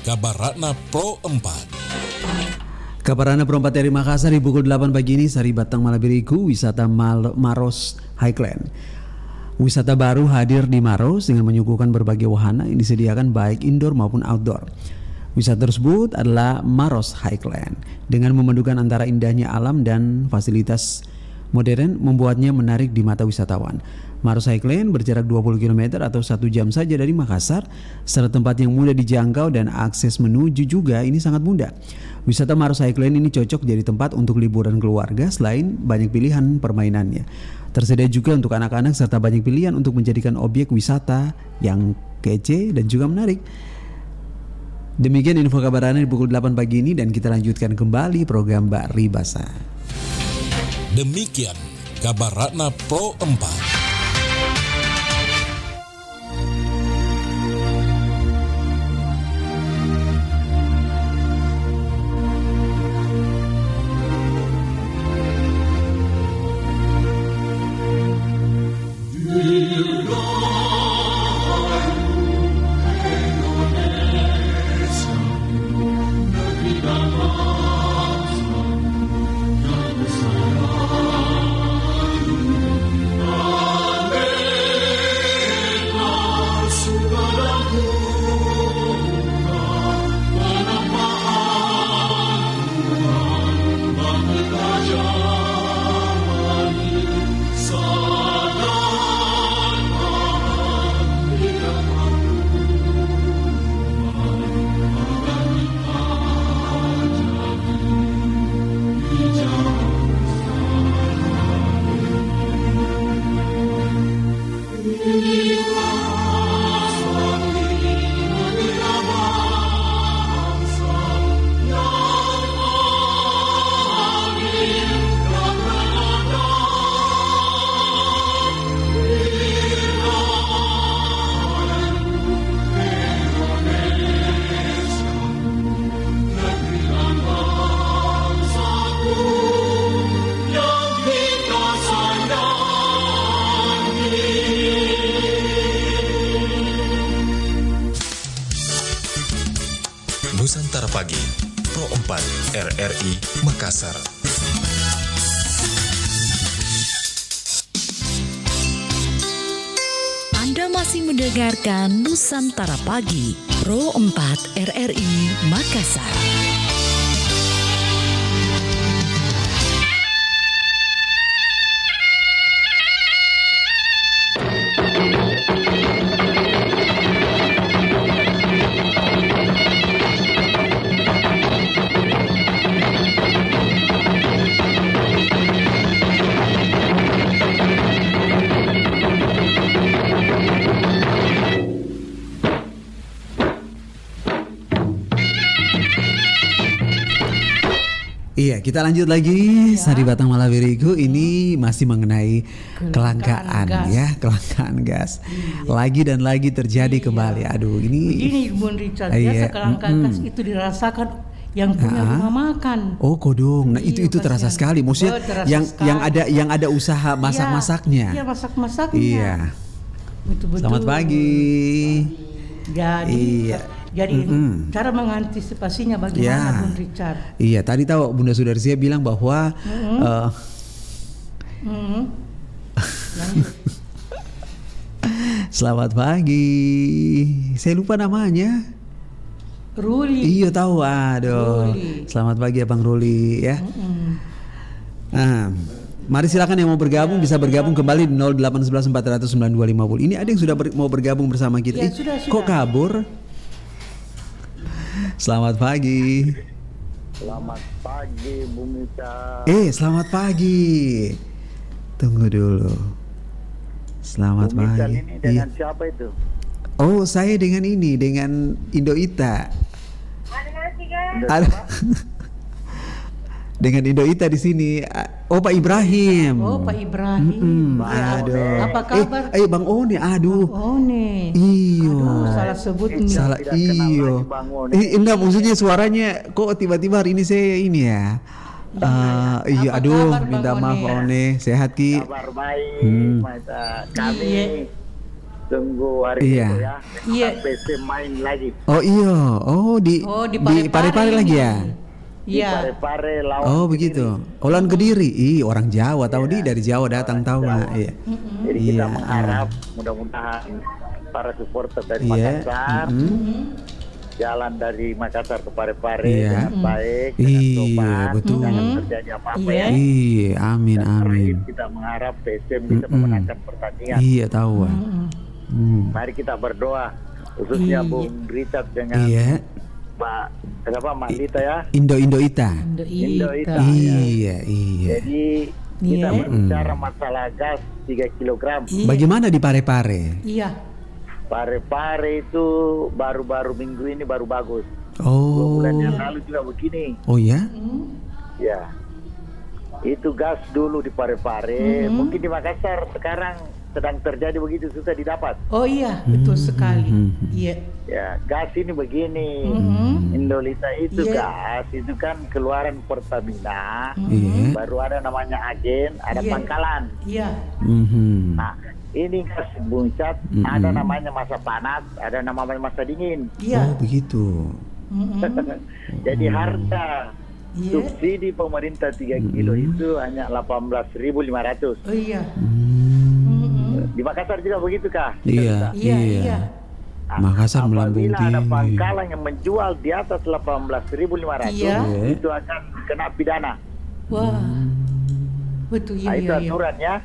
Kabar Ratna Pro 4. Kabar Ratna Pro 4 dari Makassar di pukul 8 pagi ini, Sari Batang Malabiriku, wisata Maros Highland. Wisata baru hadir di Maros dengan menyuguhkan berbagai wahana yang disediakan baik indoor maupun outdoor. Wisata tersebut adalah Maros Highland. Dengan memadukan antara indahnya alam dan fasilitas modern membuatnya menarik di mata wisatawan. Maros Highland berjarak 20 km atau 1 jam saja dari Makassar, serta tempat yang mudah dijangkau dan akses menuju juga ini sangat mudah. Wisata Maros Highland ini cocok jadi tempat untuk liburan keluarga selain banyak pilihan permainannya. Tersedia juga untuk anak-anak serta banyak pilihan untuk menjadikan objek wisata yang kece dan juga menarik. Demikian info kabar Ratna di pukul 8 pagi ini dan kita lanjutkan kembali program Mbak Ribasa. Demikian kabar Ratna Pro 4. Nusantara Pagi, Pro 4 RRI Makassar. Anda masih mendengarkan Nusantara Pagi, Pro 4 RRI Makassar. Iya, kita lanjut lagi. Sari Batang Malabiriku ini masih mengenai kelangkaan ya, kelangkaan gas. Lagi dan lagi terjadi kembali. Aduh, ini Bun Richard, biasa kelangkaan gas itu dirasakan yang punya rumah makan. Oh, kodong. Nah, itu terasa sekali. Maksudnya yang ada usaha masak-masaknya. Iya, masak-masaknya. Iya. Betul-betul. Selamat pagi. Jadi Jadi cara mengantisipasinya bagaimana, Bung Richard? Iya, tadi tahu Bunda Sudarsia bilang bahwa selamat pagi. Saya lupa namanya. Ruli. Iya tahu, aduh. Ruli. Selamat pagi Abang Ruli ya. Nah, mari silakan yang mau bergabung bisa bergabung kembali di 0811 400 9250. Ini ada yang sudah mau bergabung bersama kita. Ya, sudah. Kok kabur? Selamat pagi. Selamat pagi, Bung Ica. Selamat pagi. Tunggu dulu. Selamat Bung pagi. Ica ini dengan siapa itu? Oh, saya dengan ini, dengan Indoita. Dengan Indoita di sini. Oh, Pak Ibrahim. Oh, Pak Ibrahim. Aduh. Apa kabar? Bang One, aduh. Bang One. Iyo. Aduh, salah sebut nih. Salah, iyo. Enggak, maksudnya suaranya kok tiba-tiba hari ini saya ini ya. Iya, aduh, minta maaf Pak One. Sehat Ki? Kabar baik, kami tunggu hari itu ya. Iya. PC main lagi. Oh iya, di Parepare lagi ya? Iya. Parepare lawan. Oh begitu. Lawan Kediri. Orang Jawa tahu dari Jawa datang tahu nggak? Iya. Jadi kita mengharap mudah-mudahan para supporter dari Makassar jalan dari Makassar ke Parepare dengan baik, dengan sopan, betul. jangan terjadi apa-apa ya. Iya, amin. Kita mengharap PSM bisa memenangkan pertandingan. Iya tahu. Mari kita berdoa, khususnya Bung Richard dengan Mbak Lita ya. Indoita. Iya. Jadi kita berbicara masalah gas 3 kg. Bagaimana di Parepare? Iya. Parepare itu baru-baru minggu ini baru bagus. 2 Oh. bulan yang lalu juga begini. Oh ya? Ya. Itu gas dulu di Parepare. Mungkin di Makassar sekarang sedang terjadi begitu, susah didapat. Oh iya, betul sekali. Iya. Ya, gas ini begini. Indolita itu gas itu kan keluaran Pertamina. Baru ada namanya agen, ada pangkalan. Iya. Nah, ini gas Bung Cat, ada namanya masa panas, ada namanya masa dingin. Iya. Oh begitu. Jadi harga subsidi pemerintah 3 kilo itu hanya 18.500. Oh iya. Di Makassar juga begitu kah? Iya. Makassar melambung Apabila ada tinggi. pangkalan yang menjual di atas 18.500 itu akan kena pidana. Wah. Betul Nah, itu aturannya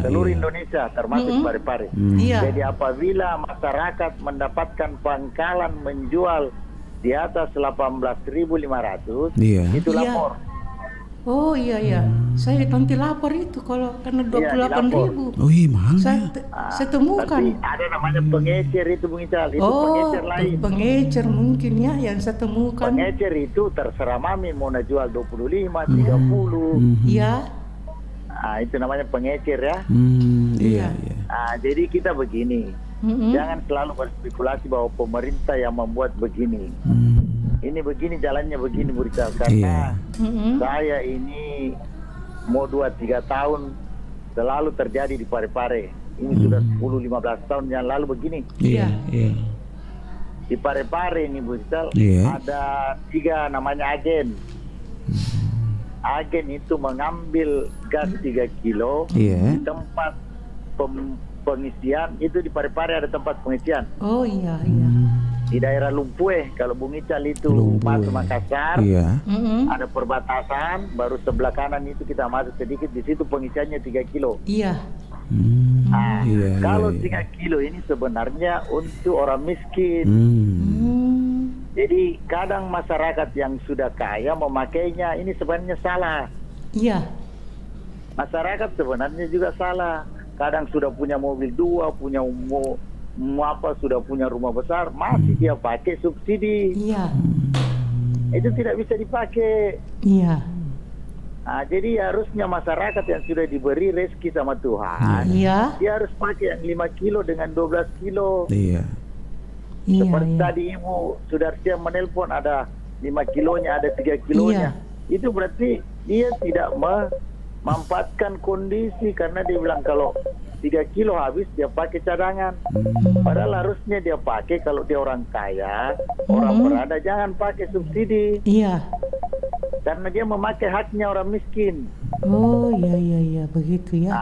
seluruh Indonesia termasuk Parepare. Jadi apabila masyarakat mendapatkan pangkalan menjual di atas 18.500 itu lapor. Oh iya. Saya nanti lapor itu kalau karena 28.000. Oh iya mahal. Saya temukan. Tapi ada namanya pengecer itu Bung Ical, itu pengecer lain. Pengecer mungkin ya yang saya temukan. Pengecer itu terserah mami mau jual 25, 30. Iya. Nah, itu namanya pengecer ya. Iya. Nah, jadi kita begini. Jangan selalu berspekulasi bahwa pemerintah yang membuat begini. Ini begini jalannya begini Burita, karena saya ini mau 2-3 tahun selalu terjadi di Parepare. Ini sudah 10-15 tahun yang lalu begini. Iya. Di Parepare ini Burita ada 3 namanya agen. Agen itu mengambil gas 3 kilo di tempat pengisian. Itu di Parepare ada tempat pengisian. Oh iya. Di daerah Lumpue, kalau Bung Ical itu masuk Makassar, ada perbatasan, baru sebelah kanan itu kita masuk sedikit, di situ pengisiannya 3 kilo. Iya. Kalau 3 kilo ini sebenarnya untuk orang miskin. Jadi kadang masyarakat yang sudah kaya memakainya, ini sebenarnya salah. Iya. Masyarakat sebenarnya juga salah. Kadang sudah punya mobil 2, punya sudah punya rumah besar, masih dia pakai subsidi. Iya. Itu tidak bisa dipakai. Iya. Nah, jadi harusnya masyarakat yang sudah diberi rezeki sama Tuhan, dia harus pakai yang 5 kilo dengan 12 kilo. Iya. Seperti tadi Ibu Sudarsia menelpon ada 5 kilonya, ada 3 kilonya. Itu berarti dia tidak manfaatkan kondisi karena dia bilang kalau 3 kilo habis dia pakai cadangan. Padahal harusnya dia pakai kalau dia orang kaya, orang berada, jangan pakai subsidi. Iya. Karena dia memakai haknya orang miskin. Oh iya begitu ya.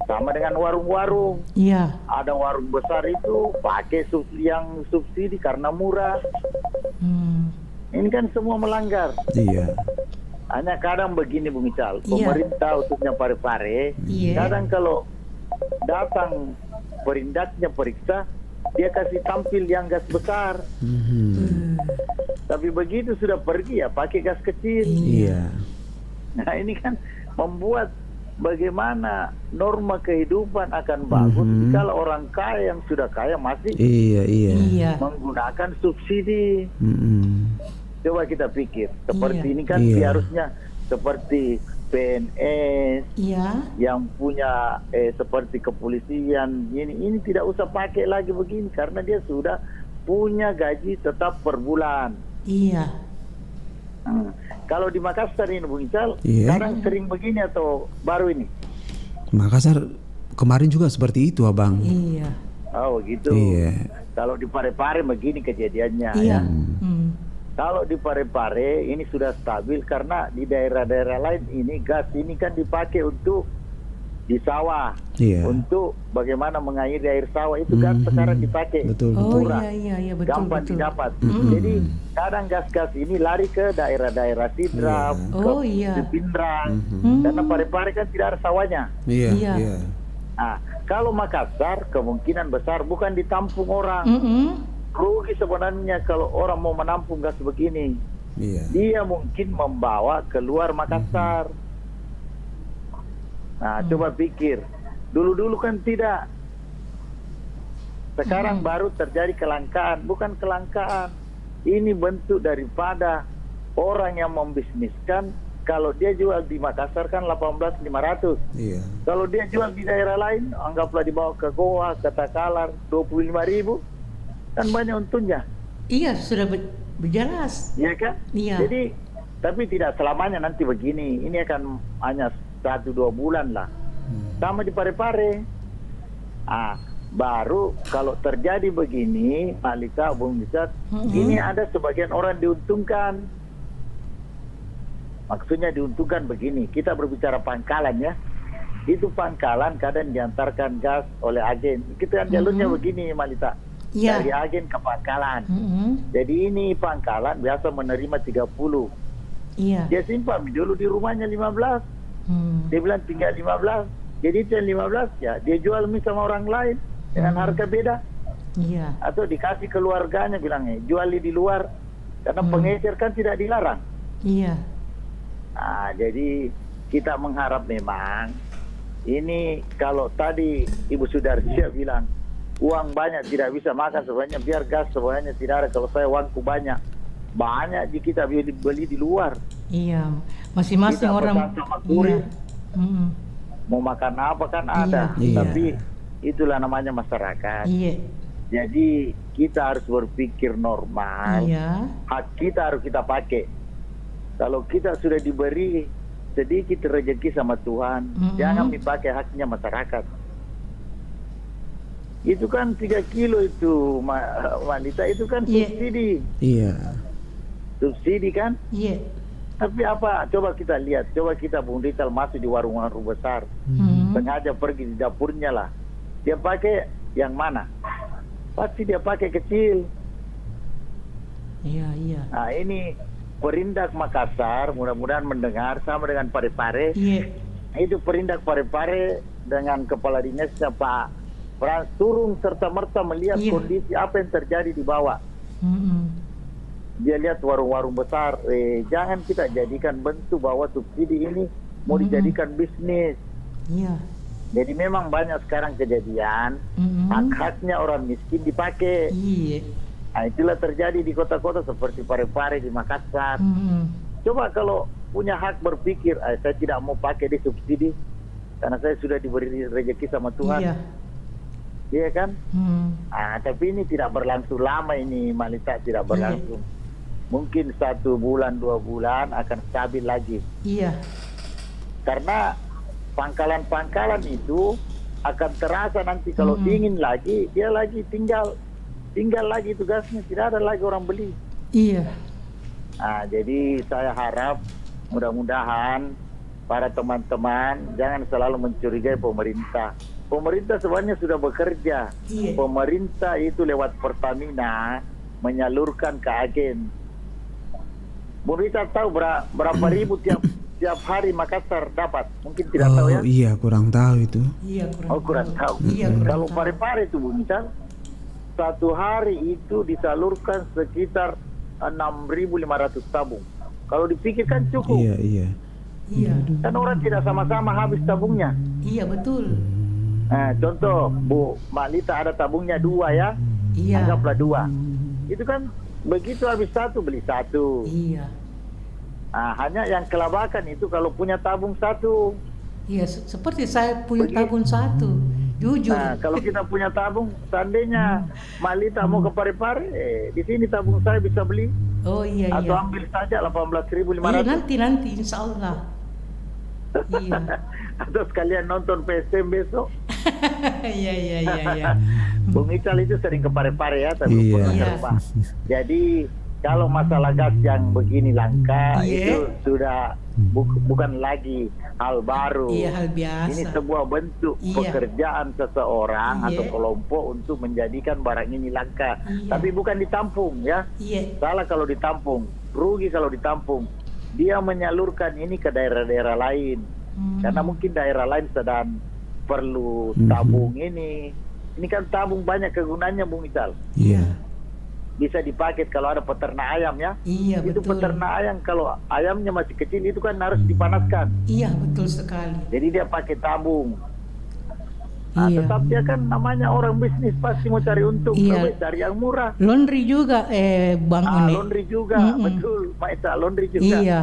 Sama dengan warung-warung. Iya. Ada warung besar itu pakai yang subsidi karena murah. Ini kan semua melanggar. Iya. Hanya kadang begini Bung Ical, pemerintah khususnya Parepare, kadang kalau datang perindaknya periksa, dia kasih tampil yang gas besar. Tapi begitu sudah pergi ya pakai gas kecil. Iya. Nah ini kan membuat bagaimana norma kehidupan akan bagus kalau orang kaya yang sudah kaya masih menggunakan subsidi. Coba kita pikir seperti ini kan seharusnya seperti PNS yang punya seperti kepolisian ini tidak usah pakai lagi begini karena dia sudah punya gaji tetap per bulan. Iya. Kalau di Makassar ini Bung Ical, sekarang sering begini atau baru ini? Makassar kemarin juga seperti itu, Abang. Iya. Oh gitu. Iya. Kalau di Parepare begini kejadiannya. Iya. Kalau di Parepare ini sudah stabil karena di daerah-daerah lain ini gas ini kan dipakai untuk di sawah, untuk bagaimana mengairi air sawah itu gas sekarang dipakai. Murah, betul, gampang betul. didapat. Jadi kadang gas-gas ini lari ke daerah-daerah Sidrap, ke Pindrang, karena Parepare kan tidak ada sawahnya. Nah, kalau Makassar kemungkinan besar bukan ditampung orang. Rugi sebenarnya kalau orang mau menampung gas begini. Dia mungkin membawa keluar Makassar. Nah, coba pikir. Dulu-dulu kan tidak. Sekarang baru terjadi kelangkaan. Bukan kelangkaan. Ini bentuk daripada orang yang membisniskan. Kalau dia jual di Makassar kan 18.500. Kalau dia jual di daerah lain, anggaplah dibawa ke Goa, ke Takalar, 25.000. Kan banyak untungnya. Iya, sudah berjelas. Iya kan? Iya. Jadi, tapi tidak selamanya nanti begini. Ini akan hanya 1-2 bulan lah. Sama di Parepare. Baru kalau terjadi begini, Malika, Bung Bisa, ini ada sebagian orang diuntungkan. Maksudnya diuntungkan begini. Kita berbicara pangkalan ya. Itu pangkalan kadang diantarkan gas oleh agen. Kita kan jalurnya begini, Malika. Dari agen ke pangkalan. Jadi ini pangkalan biasa menerima 30. Dia simpan dulu di rumahnya 15. Dia bilang tinggal 15. Jadi itu yang 15 ya dia jual mie sama orang lain dengan harga beda. Atau dikasih keluarganya bilangnya jual di luar karena pengecer kan tidak dilarang. Jadi kita mengharap memang ini kalau tadi Ibu Sudarsia bilang uang banyak tidak bisa makan sebanyak biar gas sebanyak tidak ada. Kalau saya uangku banyak kita beli di luar. Iya, masing-masing kita orang. Sama kurir. Mau makan apa kan ada. Tapi itulah namanya masyarakat. Jadi kita harus berpikir normal. Hak kita harus kita pakai. Kalau kita sudah diberi sedikit rezeki sama Tuhan, jangan dipakai haknya masyarakat. Itu kan 3 kilo itu wanita itu kan subsidi. Subsidi kan? Tapi apa? Coba kita lihat. Coba kita Bung Rital masuk di warung-warung besar. Sengaja pergi di dapurnya lah. Dia pakai yang mana? Pasti dia pakai kecil. Nah ini Perindak Makassar mudah-mudahan mendengar sama dengan Parepare. Itu Perindak Parepare dengan Kepala Dinasnya Pak turun serta-merta melihat kondisi apa yang terjadi di bawah. Dia lihat warung-warung besar. Jangan kita jadikan bentuk bahwa subsidi ini mau dijadikan bisnis. Jadi memang banyak sekarang kejadian hak-haknya orang miskin dipakai. Nah, itulah terjadi di kota-kota seperti Parepare di Makassar. Coba kalau punya hak berpikir, saya tidak mau pakai di subsidi karena saya sudah diberi rezeki sama Tuhan. Iya kan? Tapi ini tidak berlangsung lama ini, Malita, tidak berlangsung. Mungkin 1 bulan 2 bulan akan stabil lagi. Karena pangkalan-pangkalan itu akan terasa nanti kalau dingin lagi, dia lagi tinggal lagi tugasnya, tidak ada lagi orang beli. Iya. Nah, jadi saya harap mudah-mudahan para teman-teman jangan selalu mencurigai pemerintah. Pemerintah sebenarnya sudah bekerja. Iya. Pemerintah itu lewat Pertamina menyalurkan ke agen. Bu Rita tahu berapa ribu tiap hari Makassar dapat? Mungkin tidak tahu ya? Iya, kurang tahu itu. Iya, kurang tahu. Kalau Parepare itu Bu Rita, satu hari itu disalurkan sekitar 6.500 tabung. Kalau dipikirkan cukup. Iya. Kan orang tidak sama-sama habis tabungnya. Iya, betul. Nah, contoh Bu Malita ada tabungnya 2 ya. Iya. Anggaplah 2. Itu kan begitu habis 1 beli 1. Iya. Nah, hanya yang kelabakan itu kalau punya tabung 1. Iya, seperti saya punya tabung 1. Jujur. Nah, kalau kita punya tabung, seandainya Malita mau ke Parepare, di sini tabung saya bisa beli. Oh iya. Atau ambil saja 18.500. Iya, nanti insya Allah. Iya. Atau sekalian nonton PSM besok. Iya. Bung Ical itu sering ke Parepare ya, tapi Jadi kalau masalah gas yang begini langka itu sudah bukan lagi hal baru. Iya, hal biasa. Ini sebuah bentuk pekerjaan seseorang atau kelompok untuk menjadikan barang ini langka. Tapi bukan ditampung ya. Salah kalau ditampung, rugi kalau ditampung. Dia menyalurkan ini ke daerah-daerah lain. Karena mungkin daerah lain sedang perlu tabung ini. Ini kan tabung banyak kegunaannya Bung Ical. Iya. Bisa dipakai kalau ada peternak ayam ya. Iya, itu betul. peternak ayam kalau ayamnya masih kecil itu kan harus dipanaskan. Iya, betul sekali. Jadi dia pakai tabung. Nah, tetap dia kan namanya orang bisnis pasti mau cari untung, cari yang murah. Laundry juga Bang Une. Laundry juga, betul. Maisa laundry juga. Iya.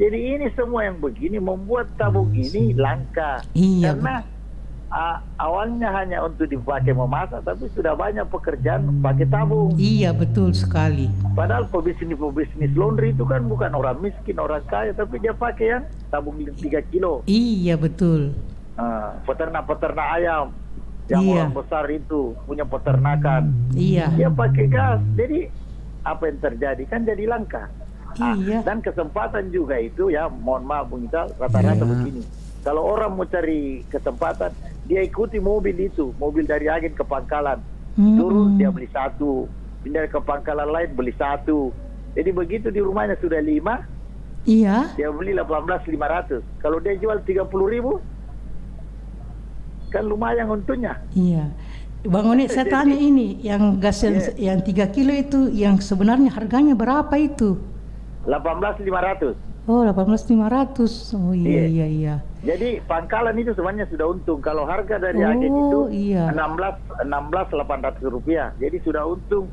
Jadi ini semua yang begini membuat tabung ini langka. Iya. Karena awalnya hanya untuk dipakai memasak, tapi sudah banyak pekerjaan pakai tabung. Iya, betul sekali. Padahal pebisnis laundry itu kan bukan orang miskin, orang kaya, tapi dia pakai yang tabung 3 kilo. Iya, betul. Peternak ayam yang orang besar itu punya peternakan. Iya. Dia pakai gas. Jadi apa yang terjadi? Kan jadi langka. Iya. Dan kesempatan juga itu ya, mohon maaf Bung Ical, rata-rata begini. Kalau orang mau cari kesempatan, dia ikuti mobil itu, mobil dari agen ke pangkalan. Turun dia beli 1, pindah ke pangkalan lain beli 1. Jadi begitu di rumahnya sudah 5, dia beli 18.500. Kalau dia jual 30.000, kan lumayan untungnya. Iya. Bang Une, saya tanya ini, yang gas yang 3 kilo itu, yang sebenarnya harganya berapa itu? 18.500. Oh, 18.500. Oh iya. Jadi pangkalan itu sebenarnya sudah untung. Kalau harga dari agen itu 16.800 rupiah. Jadi sudah untung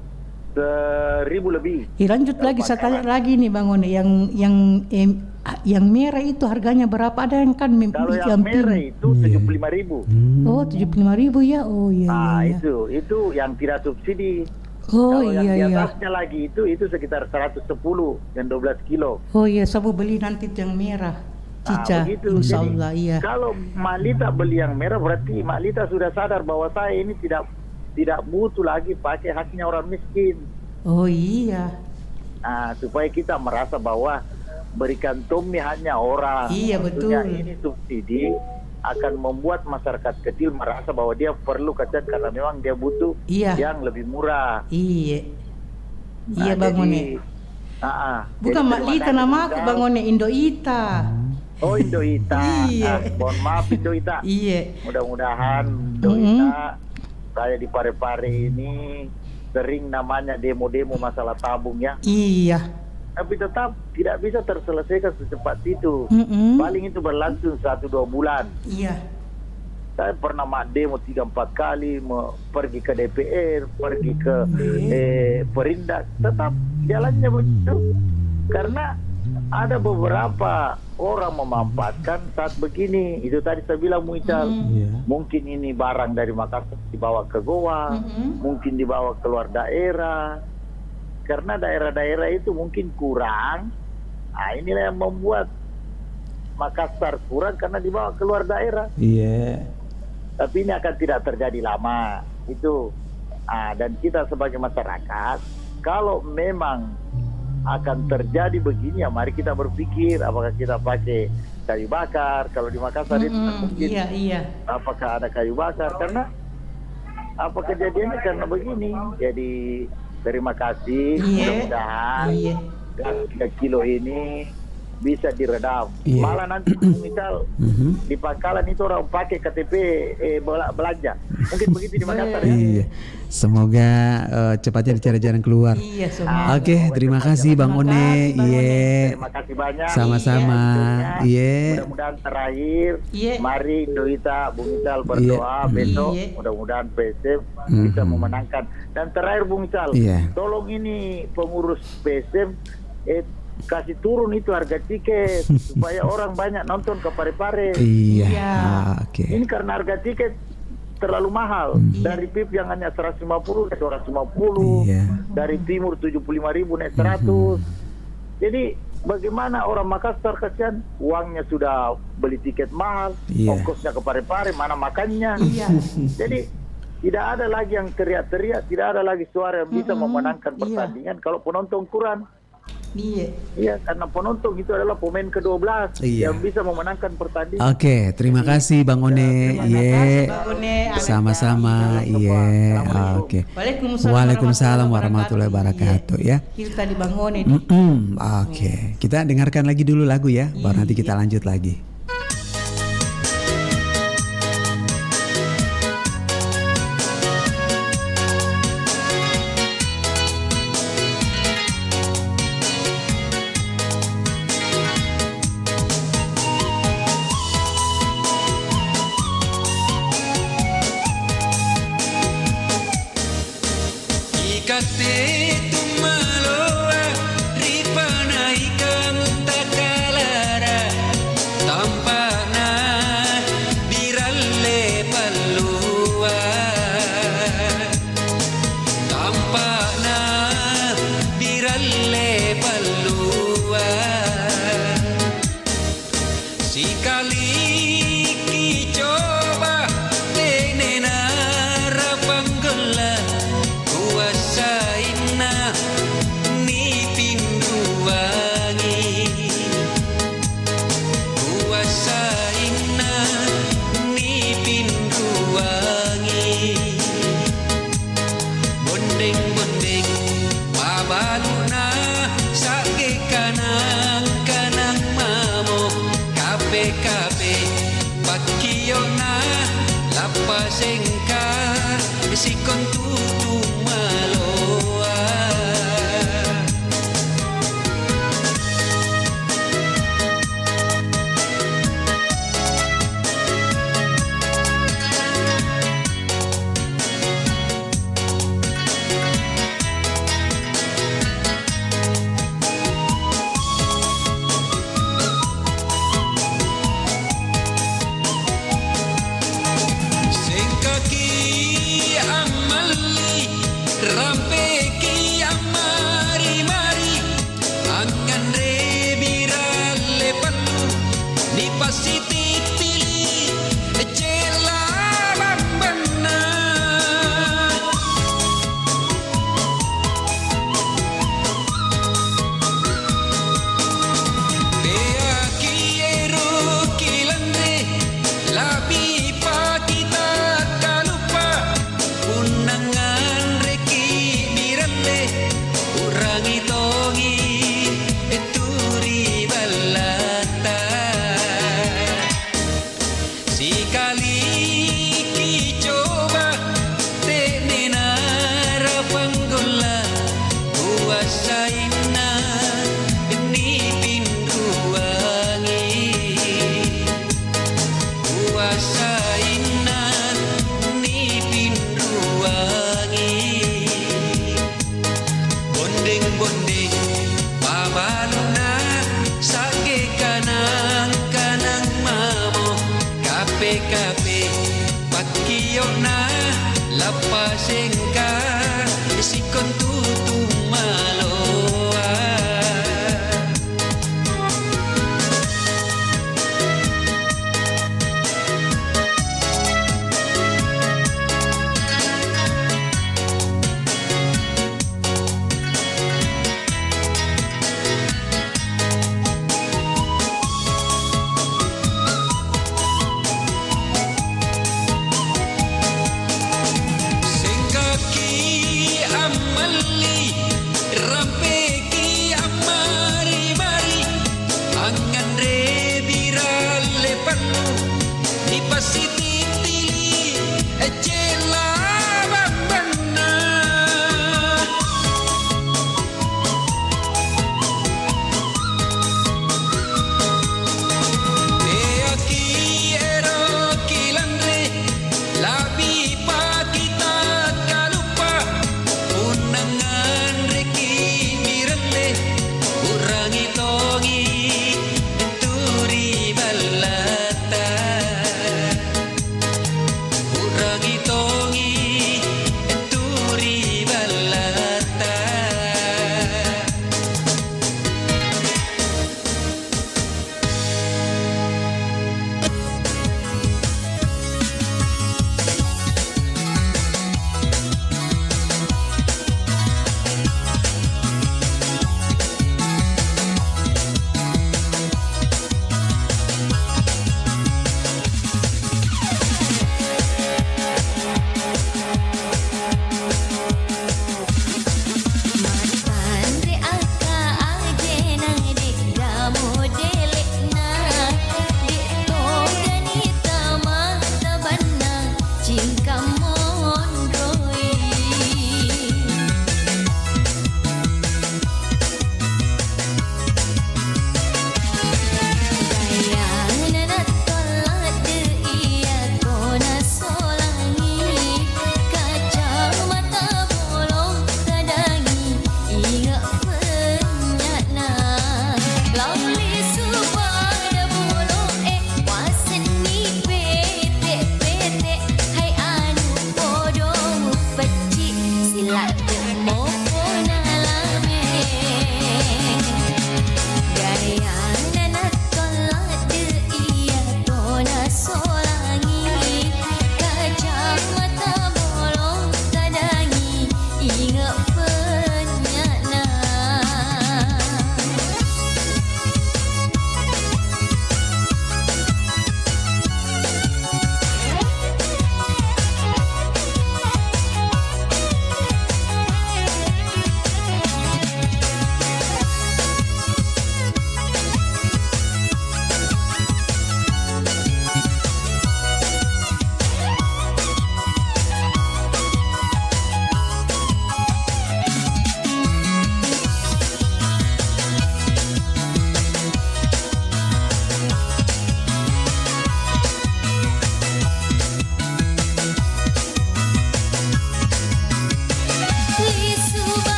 1.000 lebih. Lanjut lagi, saya tanya lagi nih Bang Une, yang merah itu harganya berapa? Ada yang kan kalau yang merah itu 75.000. Oh, 75.000 ya. Oh iya. Itu yang tidak subsidi. Oh kalau iya. Yang di atasnya lagi itu sekitar 110 dan 12 kilo. Oh iya, saya mau beli nanti yang merah. Cica, insya Allah, iya. Kalau Malita beli yang merah, berarti Malita sudah sadar bahwa saya ini tidak butuh lagi pakai haknya orang miskin. Oh iya. Nah, supaya kita merasa bahwa berikan Tommy hanya orang. Iya, betul. Ini subsidi akan membuat masyarakat kecil merasa bahwa dia perlu kacang karena memang dia butuh yang lebih murah. Iya. Iya Bang Une. Bukan Malita nama aku Bang Une, Indoita. Oh, Indoita. Mohon maaf Indoita. Iya. Mudah-mudahan Indoita, saya di Parepare ini sering namanya demo-demo masalah tabung ya. Iya. Tapi tetap tidak bisa terselesaikan secepat itu. Paling itu berlangsung 1-2 bulan. Iya. Saya pernah demo 3-4 kali, pergi ke DPR, pergi ke Perindak, tetap jalannya begitu. Karena ada beberapa orang memanfaatkan saat begini. Itu tadi saya bilang Muical, mungkin ini barang dari Makassar dibawa ke Goa, mungkin dibawa keluar daerah. Karena daerah-daerah itu mungkin kurang. Nah, inilah yang membuat Makassar kurang karena dibawa keluar daerah. Iya. Tapi ini akan tidak terjadi lama itu. Dan kita sebagai masyarakat, kalau memang akan terjadi begini, ya mari kita berpikir apakah kita pakai kayu bakar. Kalau di Makassar itu mungkin apakah ada kayu bakar, karena apa kejadiannya karena begini. Jadi terima kasih, mudah-mudahan gas 3 kilo ini bisa diredam. Malah nanti misal di Pangkalan itu orang pakai KTP belanja, mungkin begitu di Makassar ya. Iya. Semoga cepatnya dicari jalan keluar. Iya, Oke, terima kasih Bang One. Iya. Terima kasih banyak. Sama-sama. Iya. Mudah-mudahan terakhir, mari Indoita, Bung Ical berdoa besok. Mudah-mudahan PSM bisa memenangkan. Dan terakhir Bung Ical, tolong ini pengurus PSM kasih turun itu harga tiket supaya orang banyak nonton ke Parepare. Iya. Oke. Ini karena harga tiket terlalu mahal. Dari PIP yang hanya 150 ke 250, dari timur 75.000 naik 100. Jadi bagaimana orang Makassar, kasihan uangnya sudah beli tiket mahal, ongkosnya ke Parepare, mana makannya. Jadi tidak ada lagi yang teriak-teriak, tidak ada lagi suara yang bisa memenangkan pertandingan kalau penonton kurang. Iya, karena penonton itu adalah pemain ke-12 yang bisa memenangkan pertandingan. Oke, terima kasih Bang One. Iya. Sama-sama. Iya. Oke. Waalaikumsalam warahmatullahi wabarakatuh ya. Kita di Bang One. Oke, kita dengarkan lagi dulu lagu ya, baru nanti kita lanjut lagi.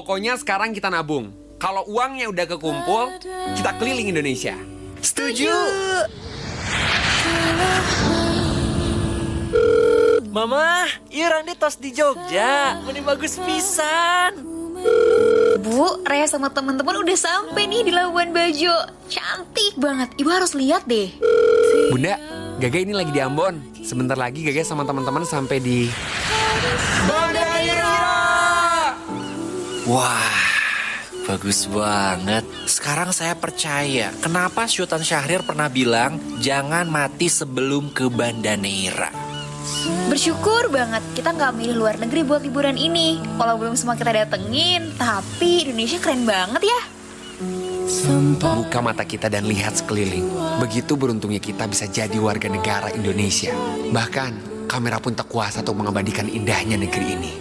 Pokoknya sekarang kita nabung. Kalau uangnya udah kekumpul, kita keliling Indonesia. Setuju. Mama, iya Randi tos di Jogja. Ini bagus pisan. Bu, Raya sama teman-teman udah sampai nih di Labuan Bajo. Cantik banget. Ibu harus lihat deh. Bunda, Gaga ini lagi di Ambon. Sebentar lagi Gaga sama teman-teman sampai di Bandaira. Wah, bagus banget. Sekarang saya percaya kenapa Sultan Syahrir pernah bilang jangan mati sebelum ke Banda Neira. Bersyukur banget kita nggak milih luar negeri buat liburan ini. Kalau belum semua kita datengin, tapi Indonesia keren banget ya. Buka mata kita dan lihat sekeliling. Begitu beruntungnya kita bisa jadi warga negara Indonesia. Bahkan kamera pun tak kuasa untuk mengabadikan indahnya negeri ini.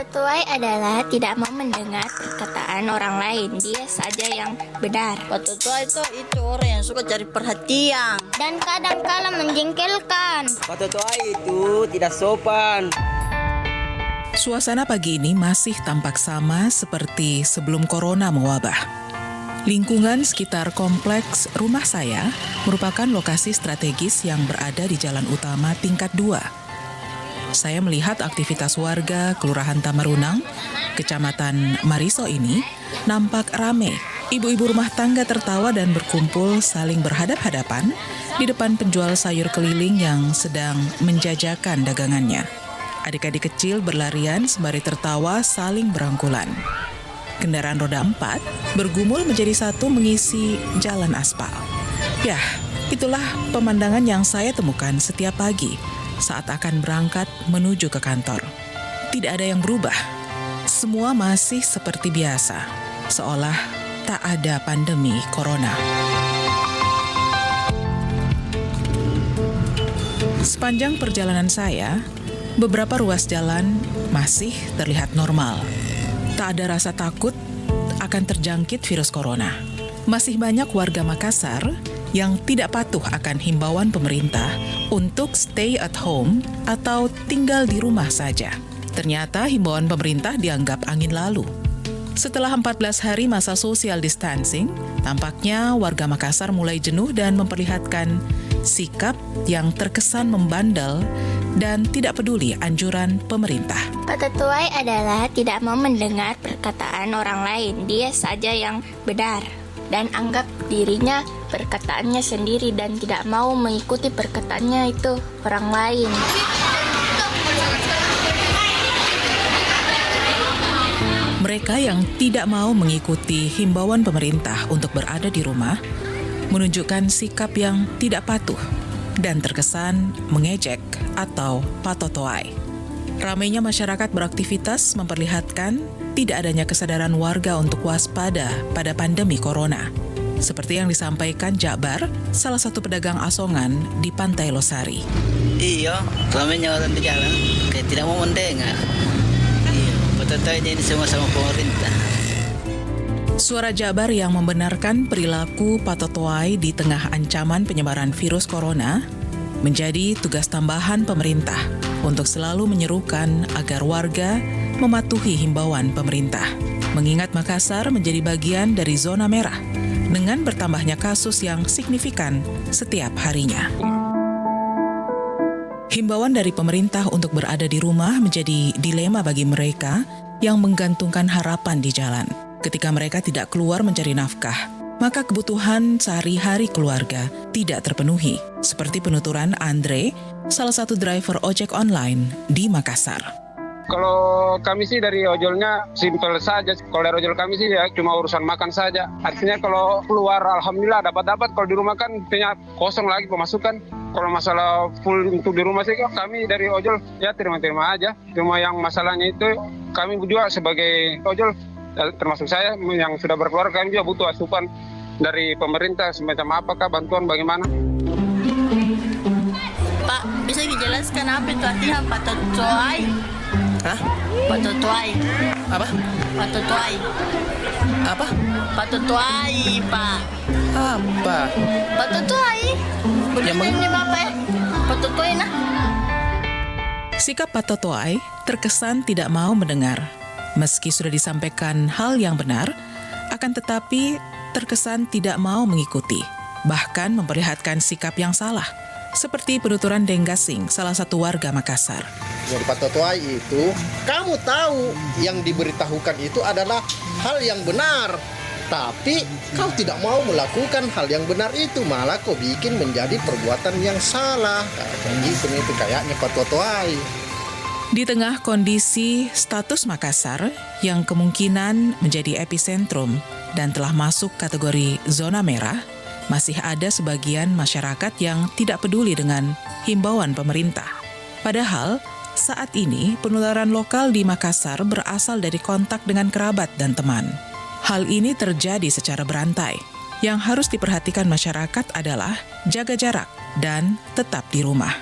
Patutuai adalah tidak mau mendengar perkataan orang lain. Dia saja yang benar. Patutuai itu orang yang suka cari perhatian dan kadang-kala menjengkelkan. Patutuai itu tidak sopan. Suasana pagi ini masih tampak sama seperti sebelum corona mewabah. Lingkungan sekitar kompleks rumah saya merupakan lokasi strategis yang berada di jalan utama tingkat 2. Saya melihat aktivitas warga Kelurahan Tamarunang, Kecamatan Mariso ini nampak ramai. Ibu-ibu rumah tangga tertawa dan berkumpul saling berhadap-hadapan di depan penjual sayur keliling yang sedang menjajakan dagangannya. Adik-adik kecil berlarian sembari tertawa saling berangkulan. Kendaraan roda 4 bergumul menjadi satu mengisi jalan aspal. Yah, itulah pemandangan yang saya temukan setiap pagi saat akan berangkat menuju ke kantor. Tidak ada yang berubah. Semua masih seperti biasa, seolah tak ada pandemi corona. Sepanjang perjalanan saya, beberapa ruas jalan masih terlihat normal. Tak ada rasa takut akan terjangkit virus corona. Masih banyak warga Makassar yang tidak patuh akan himbauan pemerintah untuk stay at home atau tinggal di rumah saja. Ternyata himbauan pemerintah dianggap angin lalu. Setelah 14 hari masa social distancing, tampaknya warga Makassar mulai jenuh dan memperlihatkan sikap yang terkesan membandel dan tidak peduli anjuran pemerintah. Patutuai adalah tidak mau mendengar perkataan orang lain. Dia saja yang benar dan anggap dirinya perkataannya sendiri dan tidak mau mengikuti perkataannya itu orang lain. Mereka yang tidak mau mengikuti himbauan pemerintah untuk berada di rumah menunjukkan sikap yang tidak patuh dan terkesan mengejek atau patotoai. Ramainya masyarakat beraktivitas memperlihatkan tidak adanya kesadaran warga untuk waspada pada pandemi corona. Seperti yang disampaikan Jakbar, salah satu pedagang asongan di Pantai Losari. Iya, ramainya orang di jalan, kayak tidak mau mendengar. Iya, betul-betul ini semua sama pemerintah. Suara Jakbar yang membenarkan perilaku patotoai di tengah ancaman penyebaran virus corona menjadi tugas tambahan pemerintah untuk selalu menyerukan agar warga mematuhi himbauan pemerintah. Mengingat Makassar menjadi bagian dari zona merah dengan bertambahnya kasus yang signifikan setiap harinya. Himbauan dari pemerintah untuk berada di rumah menjadi dilema bagi mereka yang menggantungkan harapan di jalan. Ketika mereka tidak keluar mencari nafkah, maka kebutuhan sehari-hari keluarga tidak terpenuhi. Seperti penuturan Andre, salah satu driver ojek online di Makassar. Kalau kami sih dari ojolnya simpel saja. Kalau dari ojol kami sih ya cuma urusan makan saja. Artinya kalau keluar alhamdulillah dapat. Kalau di rumah kan punya kosong lagi pemasukan. Kalau masalah full untuk di rumah sih kami dari ojol ya terima-terima aja. Cuma yang masalahnya itu kami juga sebagai ojol termasuk saya yang sudah berkeluarga kami juga butuh asupan dari pemerintah semacam apakah bantuan bagaimana. Pak, bisa dijelaskan apa itu artinya patotoai? Hah? Patotoai. Apa? Patotoai. Apa? Patotoai, Pak. Apa? Patotoai. Benar ini Bapak ya? Patotoai nah. Sikap Pak Totoay terkesan tidak mau mendengar. Meski sudah disampaikan hal yang benar, akan tetapi terkesan tidak mau mengikuti, bahkan memperlihatkan sikap yang salah. Seperti penuturan Deng Gasing, salah satu warga Makassar. Dari Pak Totoay itu, kamu tahu yang diberitahukan itu adalah hal yang benar. Tapi kau tidak mau melakukan hal yang benar itu, malah kau bikin menjadi perbuatan yang salah. Gitu itu kayaknya Pak Totoay. Di tengah kondisi status Makassar yang kemungkinan menjadi epicentrum dan telah masuk kategori zona merah, masih ada sebagian masyarakat yang tidak peduli dengan himbauan pemerintah. Padahal saat ini penularan lokal di Makassar berasal dari kontak dengan kerabat dan teman. Hal ini terjadi secara berantai. Yang harus diperhatikan masyarakat adalah jaga jarak dan tetap di rumah.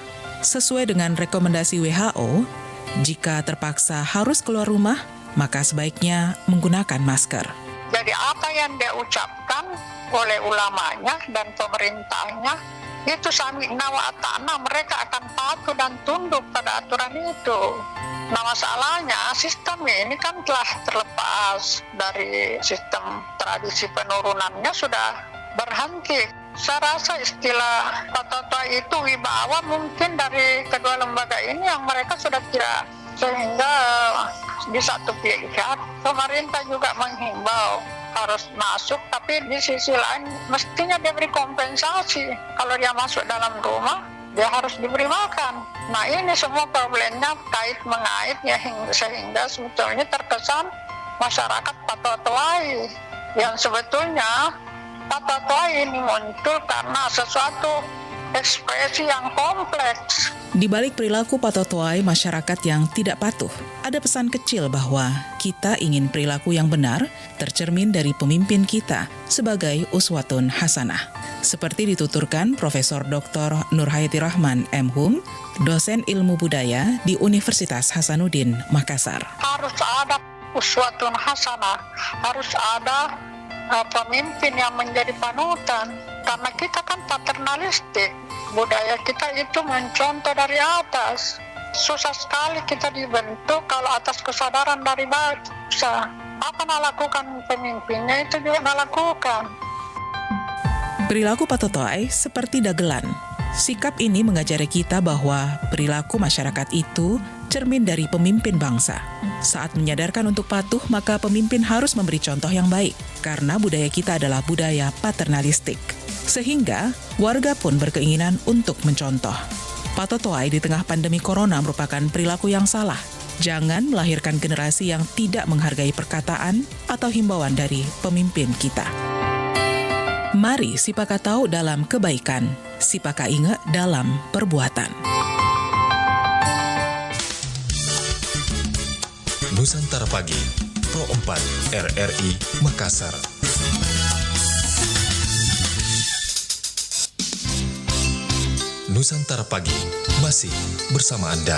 Sesuai dengan rekomendasi WHO, jika terpaksa harus keluar rumah, maka sebaiknya menggunakan masker. Jadi apa yang dia ucapkan oleh ulamanya dan pemerintahnya, itu sami'na wa ata'na, mereka akan patuh dan tunduk pada aturan itu. Nah masalahnya sistem ini kan telah terlepas dari sistem tradisi penurunannya, sudah berhenti. Saya rasa istilah Pak Totoay itu wibawa mungkin dari kedua lembaga ini yang mereka sudah tidak, sehingga di satu pihak pemerintah juga menghimbau harus masuk, tapi di sisi lain mestinya dia beri kompensasi. Kalau dia masuk dalam rumah, dia harus diberi makan. Nah ini semua problemnya kait mengait ya, sehingga sebetulnya terkesan masyarakat Pak Totoay yang sebetulnya Pak Totoay ini muncul karena sesuatu ekspresi yang kompleks. Di balik perilaku Pak Totoay masyarakat yang tidak patuh, ada pesan kecil bahwa kita ingin perilaku yang benar tercermin dari pemimpin kita sebagai uswatun hasanah. Seperti dituturkan Profesor Dr. Nurhayati Rahman M.Hum, dosen ilmu budaya di Universitas Hasanuddin, Makassar. Harus ada uswatun hasanah, harus ada pemimpin yang menjadi panutan, karena kita kan paternalistik, budaya kita itu mencontoh dari atas. Susah sekali kita dibentuk kalau atas kesadaran dari bangsa. Apa yang lakukan pemimpinnya itu juga lakukan. Perilaku Pak Totoay seperti dagelan. Sikap ini mengajari kita bahwa perilaku masyarakat itu cermin dari pemimpin bangsa. Saat menyadarkan untuk patuh, maka pemimpin harus memberi contoh yang baik, karena budaya kita adalah budaya paternalistik. Sehingga, warga pun berkeinginan untuk mencontoh. Pak Totoay di tengah pandemi corona merupakan perilaku yang salah. Jangan melahirkan generasi yang tidak menghargai perkataan atau himbauan dari pemimpin kita. Mari sipaka tahu dalam kebaikan, sipaka ingat dalam perbuatan. Nusantara Pagi, Pro 4 RRI Makassar. Nusantara Pagi masih bersama Anda.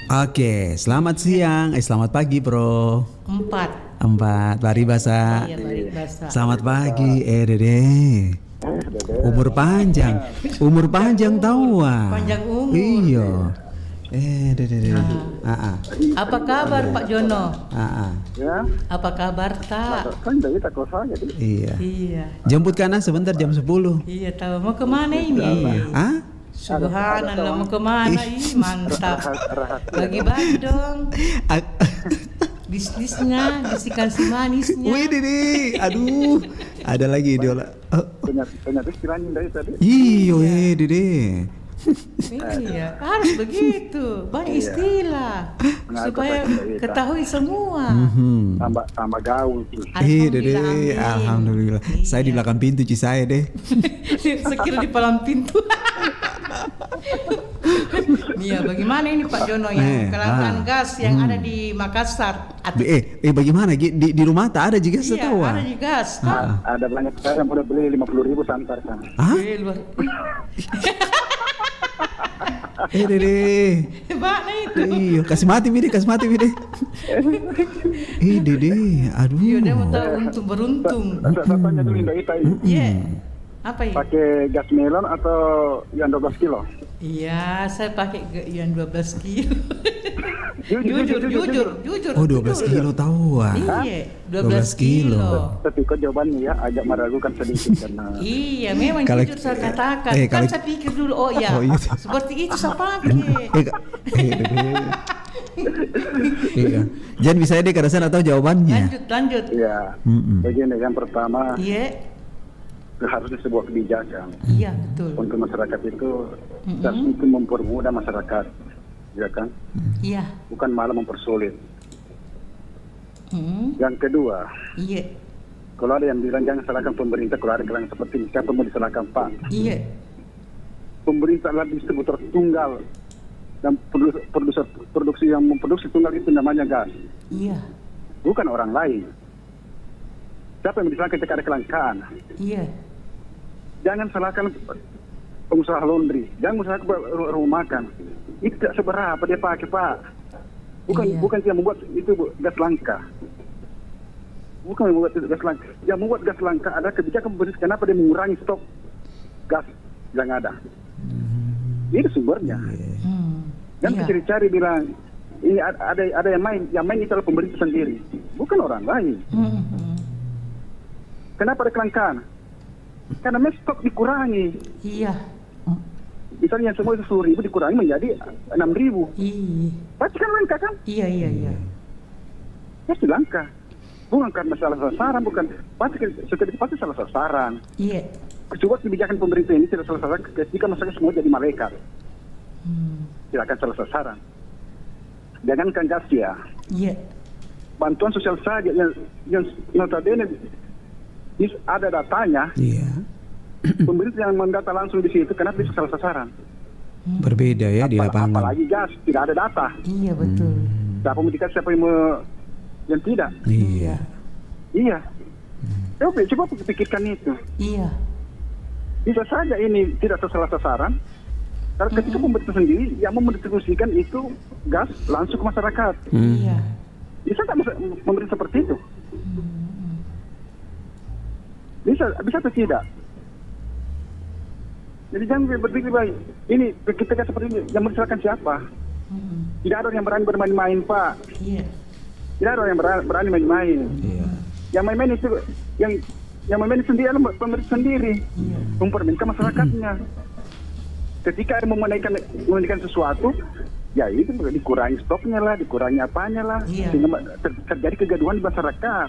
Oke, selamat siang. Selamat pagi, Bro. 4. Bari Basa. Iya, Bari Basa. Selamat pagi, Dede. Umur panjang tahu ah. Panjang umur. Iya. Dede. Apa kabar Pak Jono? Ya. Apa kabar tak? Kan dari tak kosong jadi. Iya. Jemput Kana sebentar jam 10. Iya, tahu mau kemana ini? Subhanallah, mau kemana ini? Mantap. Bagi dong. Bisnisnya, bisikan si manisnya. Wih, Dede. Aduh. Ada lagi idola. Banyak istilahnya dari tadi. Iyo, Dede. Iya, harus begitu. Banyak istilah supaya ketahui semua. Tambah gaul tuh. Dede, alhamdulillah. Saya di belakang pintu saya deh. Sekira di palang pintu. Iya, bagaimana ini Pak Jono yang kelangkaan gas yang ada di Makassar? Bagaimana di rumah tak ada juga setahu? Iya, ada di gas. Ada banyak saya yang udah beli 50.000 santar kan. Luar. Dede. Mana itu? Iya, kasih mati Dede. Dede, aduh. Iya, dia mau tahu untung beruntung. Tanya dulu Indah Ita. Iya. Apa ya? Pakai gas melon atau yang 12 kilo? Iya, saya pakai yang 12 kilo. Jujur. Oh, 12 kilo tahuan. Iya, 12 kilo. Tapi kok jawabannya ya agak meragukan sedikit karena. Iya, memang Kalau- jujur saya katakan. kalau- Saya pikir dulu, oh ya, seperti itu saya pakai. Iya. Jangan bisa deh kerasan atau jawabannya. Lanjut. Iya. Begini, yang pertama. Iya. Harusnya sebuah kebijakan. Iya, betul. Untuk masyarakat itu harus itu mempermudah masyarakat, ya kan? Iya. Bukan malah mempersulit. Mm. Yang kedua, Iya. kalau ada yang bilang jangan salahkan pemerintah, kalau ada yang seperti ini, siapa mau disalahkan Pak? Iya. Pemerintah adalah distributor tunggal dan produksi yang memproduksi tunggal itu namanya gas, Iya. bukan orang lain. Siapa yang disalahkan jika ada kelangkaan? Iya. Jangan salahkan pengusaha laundry, jangan salahkan rumah makan. Itu tidak seberapa dia pakai Pak. Bukan yang membuat itu gas langka. Bukan yang membuat gas langka. Yang membuat gas langka ada kebijakan pemerintah. Kenapa dia mengurangi stok gas yang ada? Itu sumbernya. Dan cari-cari bilang ini ada yang main itu adalah pemerintah sendiri, bukan orang lain. Kenapa ada kelangkaan? Karena stok dikurangi. Iya. Misalnya yang semua itu 10.000 dikurangi menjadi 6.000. Iya. Pasti kan langka kan? Iya. Pasti langka. Bukan karena salah sasaran, bukan. Pasti salah sasaran. Iya. Coba kebijakan pemerintah ini tidak salah sasaran ketika masyarakat semua jadi malaikat. Tidak akan salah sasaran. Jangankan gas ya. Iya. Bantuan sosial saja yang notabene ada datanya. Iya. Pemerintah yang mendata langsung di situ, kenapa bisa salah sasaran? Berbeda ya di lapangan. Apalagi gas, tidak ada data. Iya, betul. Siapa mau dikasih, siapa yang tidak? Iya. Coba pikirkan itu. Iya. Bisa saja ini tidak salah sasaran. Karena ketika pemerintah sendiri yang mendistribusikan itu gas langsung ke masyarakat. Iya. Bisa nggak pemerintah seperti itu? Bisa atau tidak? Jadi jangan berpikir baik. Ini ketika seperti ini yang menyesalkan siapa? Tidak ada yang berani bermain-main Pak. Iya. Tidak ada yang berani main-main. Yang main-main itu yang main-main sendiri adalah pemerintah sendiri. Mempermainkan masyarakatnya. Ketika mau menaikkan sesuatu, ya itu dikurangi stoknya lah, dikurangi apanya lah, sehingga terjadi kegaduhan di masyarakat.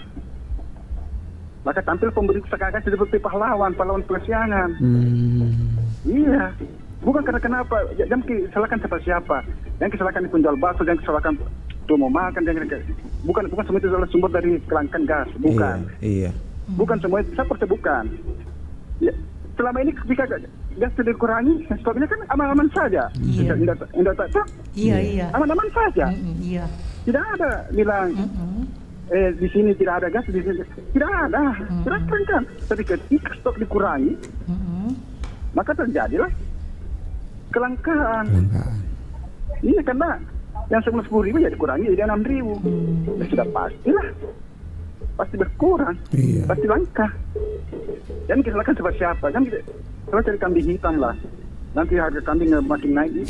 Maka tampil pemerintah seakan-akan seperti pahlawan persiangan. Iya, bukan karena kenapa, jangan salahkan siapa, jangan salahkan penjual bakso, jangan salahkan tuh mau makan, bukan semua itu adalah sumber dari kelangkaan gas, bukan. Iya. Bukan semua itu, seperti bukan. Ya, selama ini ketika gas tidak dikurangi, stoknya kan aman-aman saja. Iya. Iya. Aman-aman saja. Iya. Tidak ada bilang di sini tidak ada gas, di sini tidak ada. Silahkan kan. Tapi ketika stok dikurangi, maka terjadilah kelangkaan. Iya, karena yang semula 10.000 ya dikurangi jadi 6.000. Ya sudah pastilah. Pasti berkurang. Pasti langka. Jangan disalahkan siapa. Kan kalau cari kambing hitam lah. Nanti harga kambing makin naik.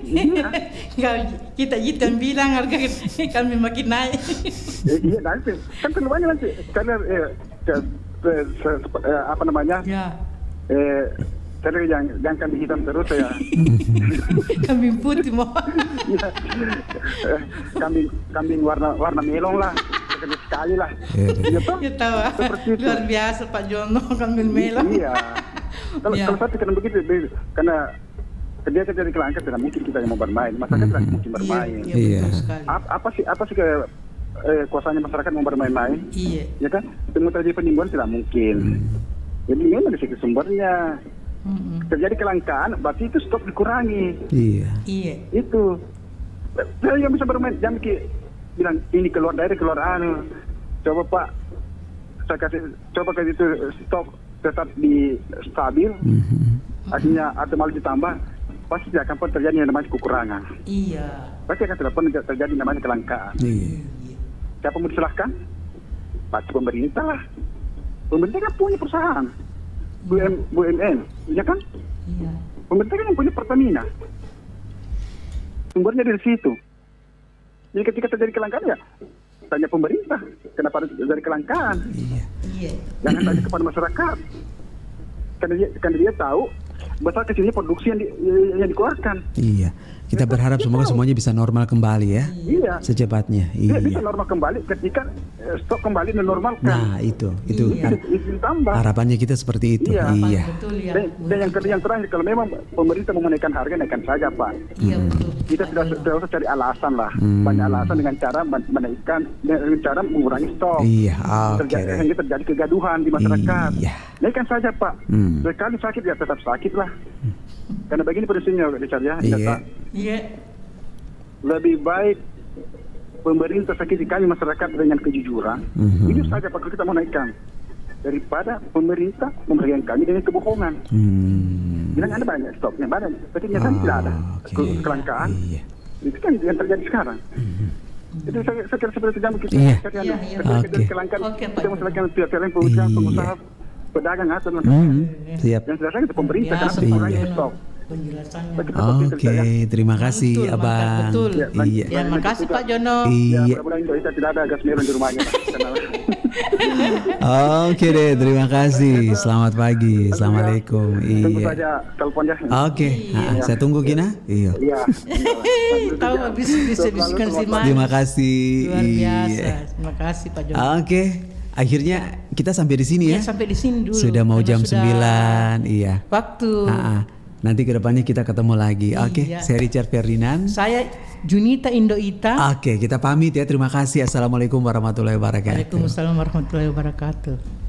Iya. Kita yang bilang harga kambing makin naik. Iya, nanti kan keluarnya nanti karena apa namanya? Saya jangan kambing hitam terus saya. Kambing putih mau. Iya. Kambing warna melon lah. Sekali lah. Iya tahu. Luar biasa Pak Jono kambing melon. Iya. Kalau saya pikir begitu, karena dia dari kelangkaan tidak mungkin kita yang mau bermain, masyarakat tidak mungkin bermain. Iya. Apa sih kuasanya masyarakat mau bermain-main? Iya. Ya kan? Temu terjadi penimbunan tidak mungkin. Jadi memang dari segi sumbernya terjadi kelangkaan, berarti itu stok dikurangi. Iya. Itu. Saya yang bisa bermain, jangan bilang ini keluar dari keluar anu. Coba Pak, saya coba kasih itu stok tetap di stabil, akhirnya atau malah ditambah, pasti tidak akan pernah terjadi yang namanya kekurangan. Iya. Pasti akan tidak pernah terjadi yang namanya kelangkaan. Siapa mau disalahkan? Pasti pemerintah lah. Pemerintah kan punya perusahaan. BUMN, ya kan? Iya. Pemerintah kan yang punya Pertamina. Sumbernya dari situ. Jadi ketika terjadi kelangkaan ya tanya pemerintah kenapa terjadi kelangkaan. Iya. Jangan tanya kepada masyarakat. Karena dia tahu besar kecilnya produksi yang dikeluarkan. Iya. Kita berharap semoga semuanya bisa normal kembali ya. Iya. Secepatnya. Dia bisa Iya. normal kembali ketika stok kembali menormalkan. Nah, itu. Itu ditambah. Harapannya kita seperti itu. Iya. Iya. Dan yang terakhir kalau memang pemerintah mau menaikkan harga, naikkan saja Pak. Iya, betul. Kita tidak usah cari alasan lah. Banyak alasan dengan cara menaikkan, dengan cara mengurangi stok. Iya, oke. Sehingga terjadi kegaduhan di masyarakat. Iya. Naikkan saja Pak. Sekali sakit ya tetap sakit lah. Karena begini prinsipnya Richard ya. Iya. Iya. Lebih baik pemerintah sakiti kami masyarakat dengan kejujuran. Jujur saja Pak kalau kita mau naikkan. Daripada pemerintah memberikan kami dengan kebohongan. Bilang ada banyak stoknya, banyak. Tapi nyatanya tidak ada. Kelangkaan. Itu kan yang terjadi sekarang. Jadi saya kira seperti itu kita. Iya. Ketika kelangkaan, kita masalahkan pihak yang pengusaha, pedagang atau Siap. yang sudah itu pemerintah karena mengurangi stok. Oke, terima kasih Abang. Betul. Iya. Ya, makasih Pak Jono. Iya. Mudah-mudahan kita tidak ada gas merah di rumahnya. Oke deh, terima kasih. Selamat pagi. Assalamualaikum. Tunggu Iya. saja teleponnya. Oke, saya tunggu Gina. Iya. Iya. Tahu bisa bisikan si Mas. Terima kasih. Luar biasa. Iya. Terima kasih Pak Jono. Oke, akhirnya kita sampai di sini ya. Sampai di sini dulu. Sudah mau jam 9. Iya. Waktu. Nanti kedepannya kita ketemu lagi. Oke, Iya. saya Richard Ferdinand. Saya Junita Indoita. Oke, kita pamit ya. Terima kasih. Assalamualaikum warahmatullahi wabarakatuh. Waalaikumsalam warahmatullahi wabarakatuh.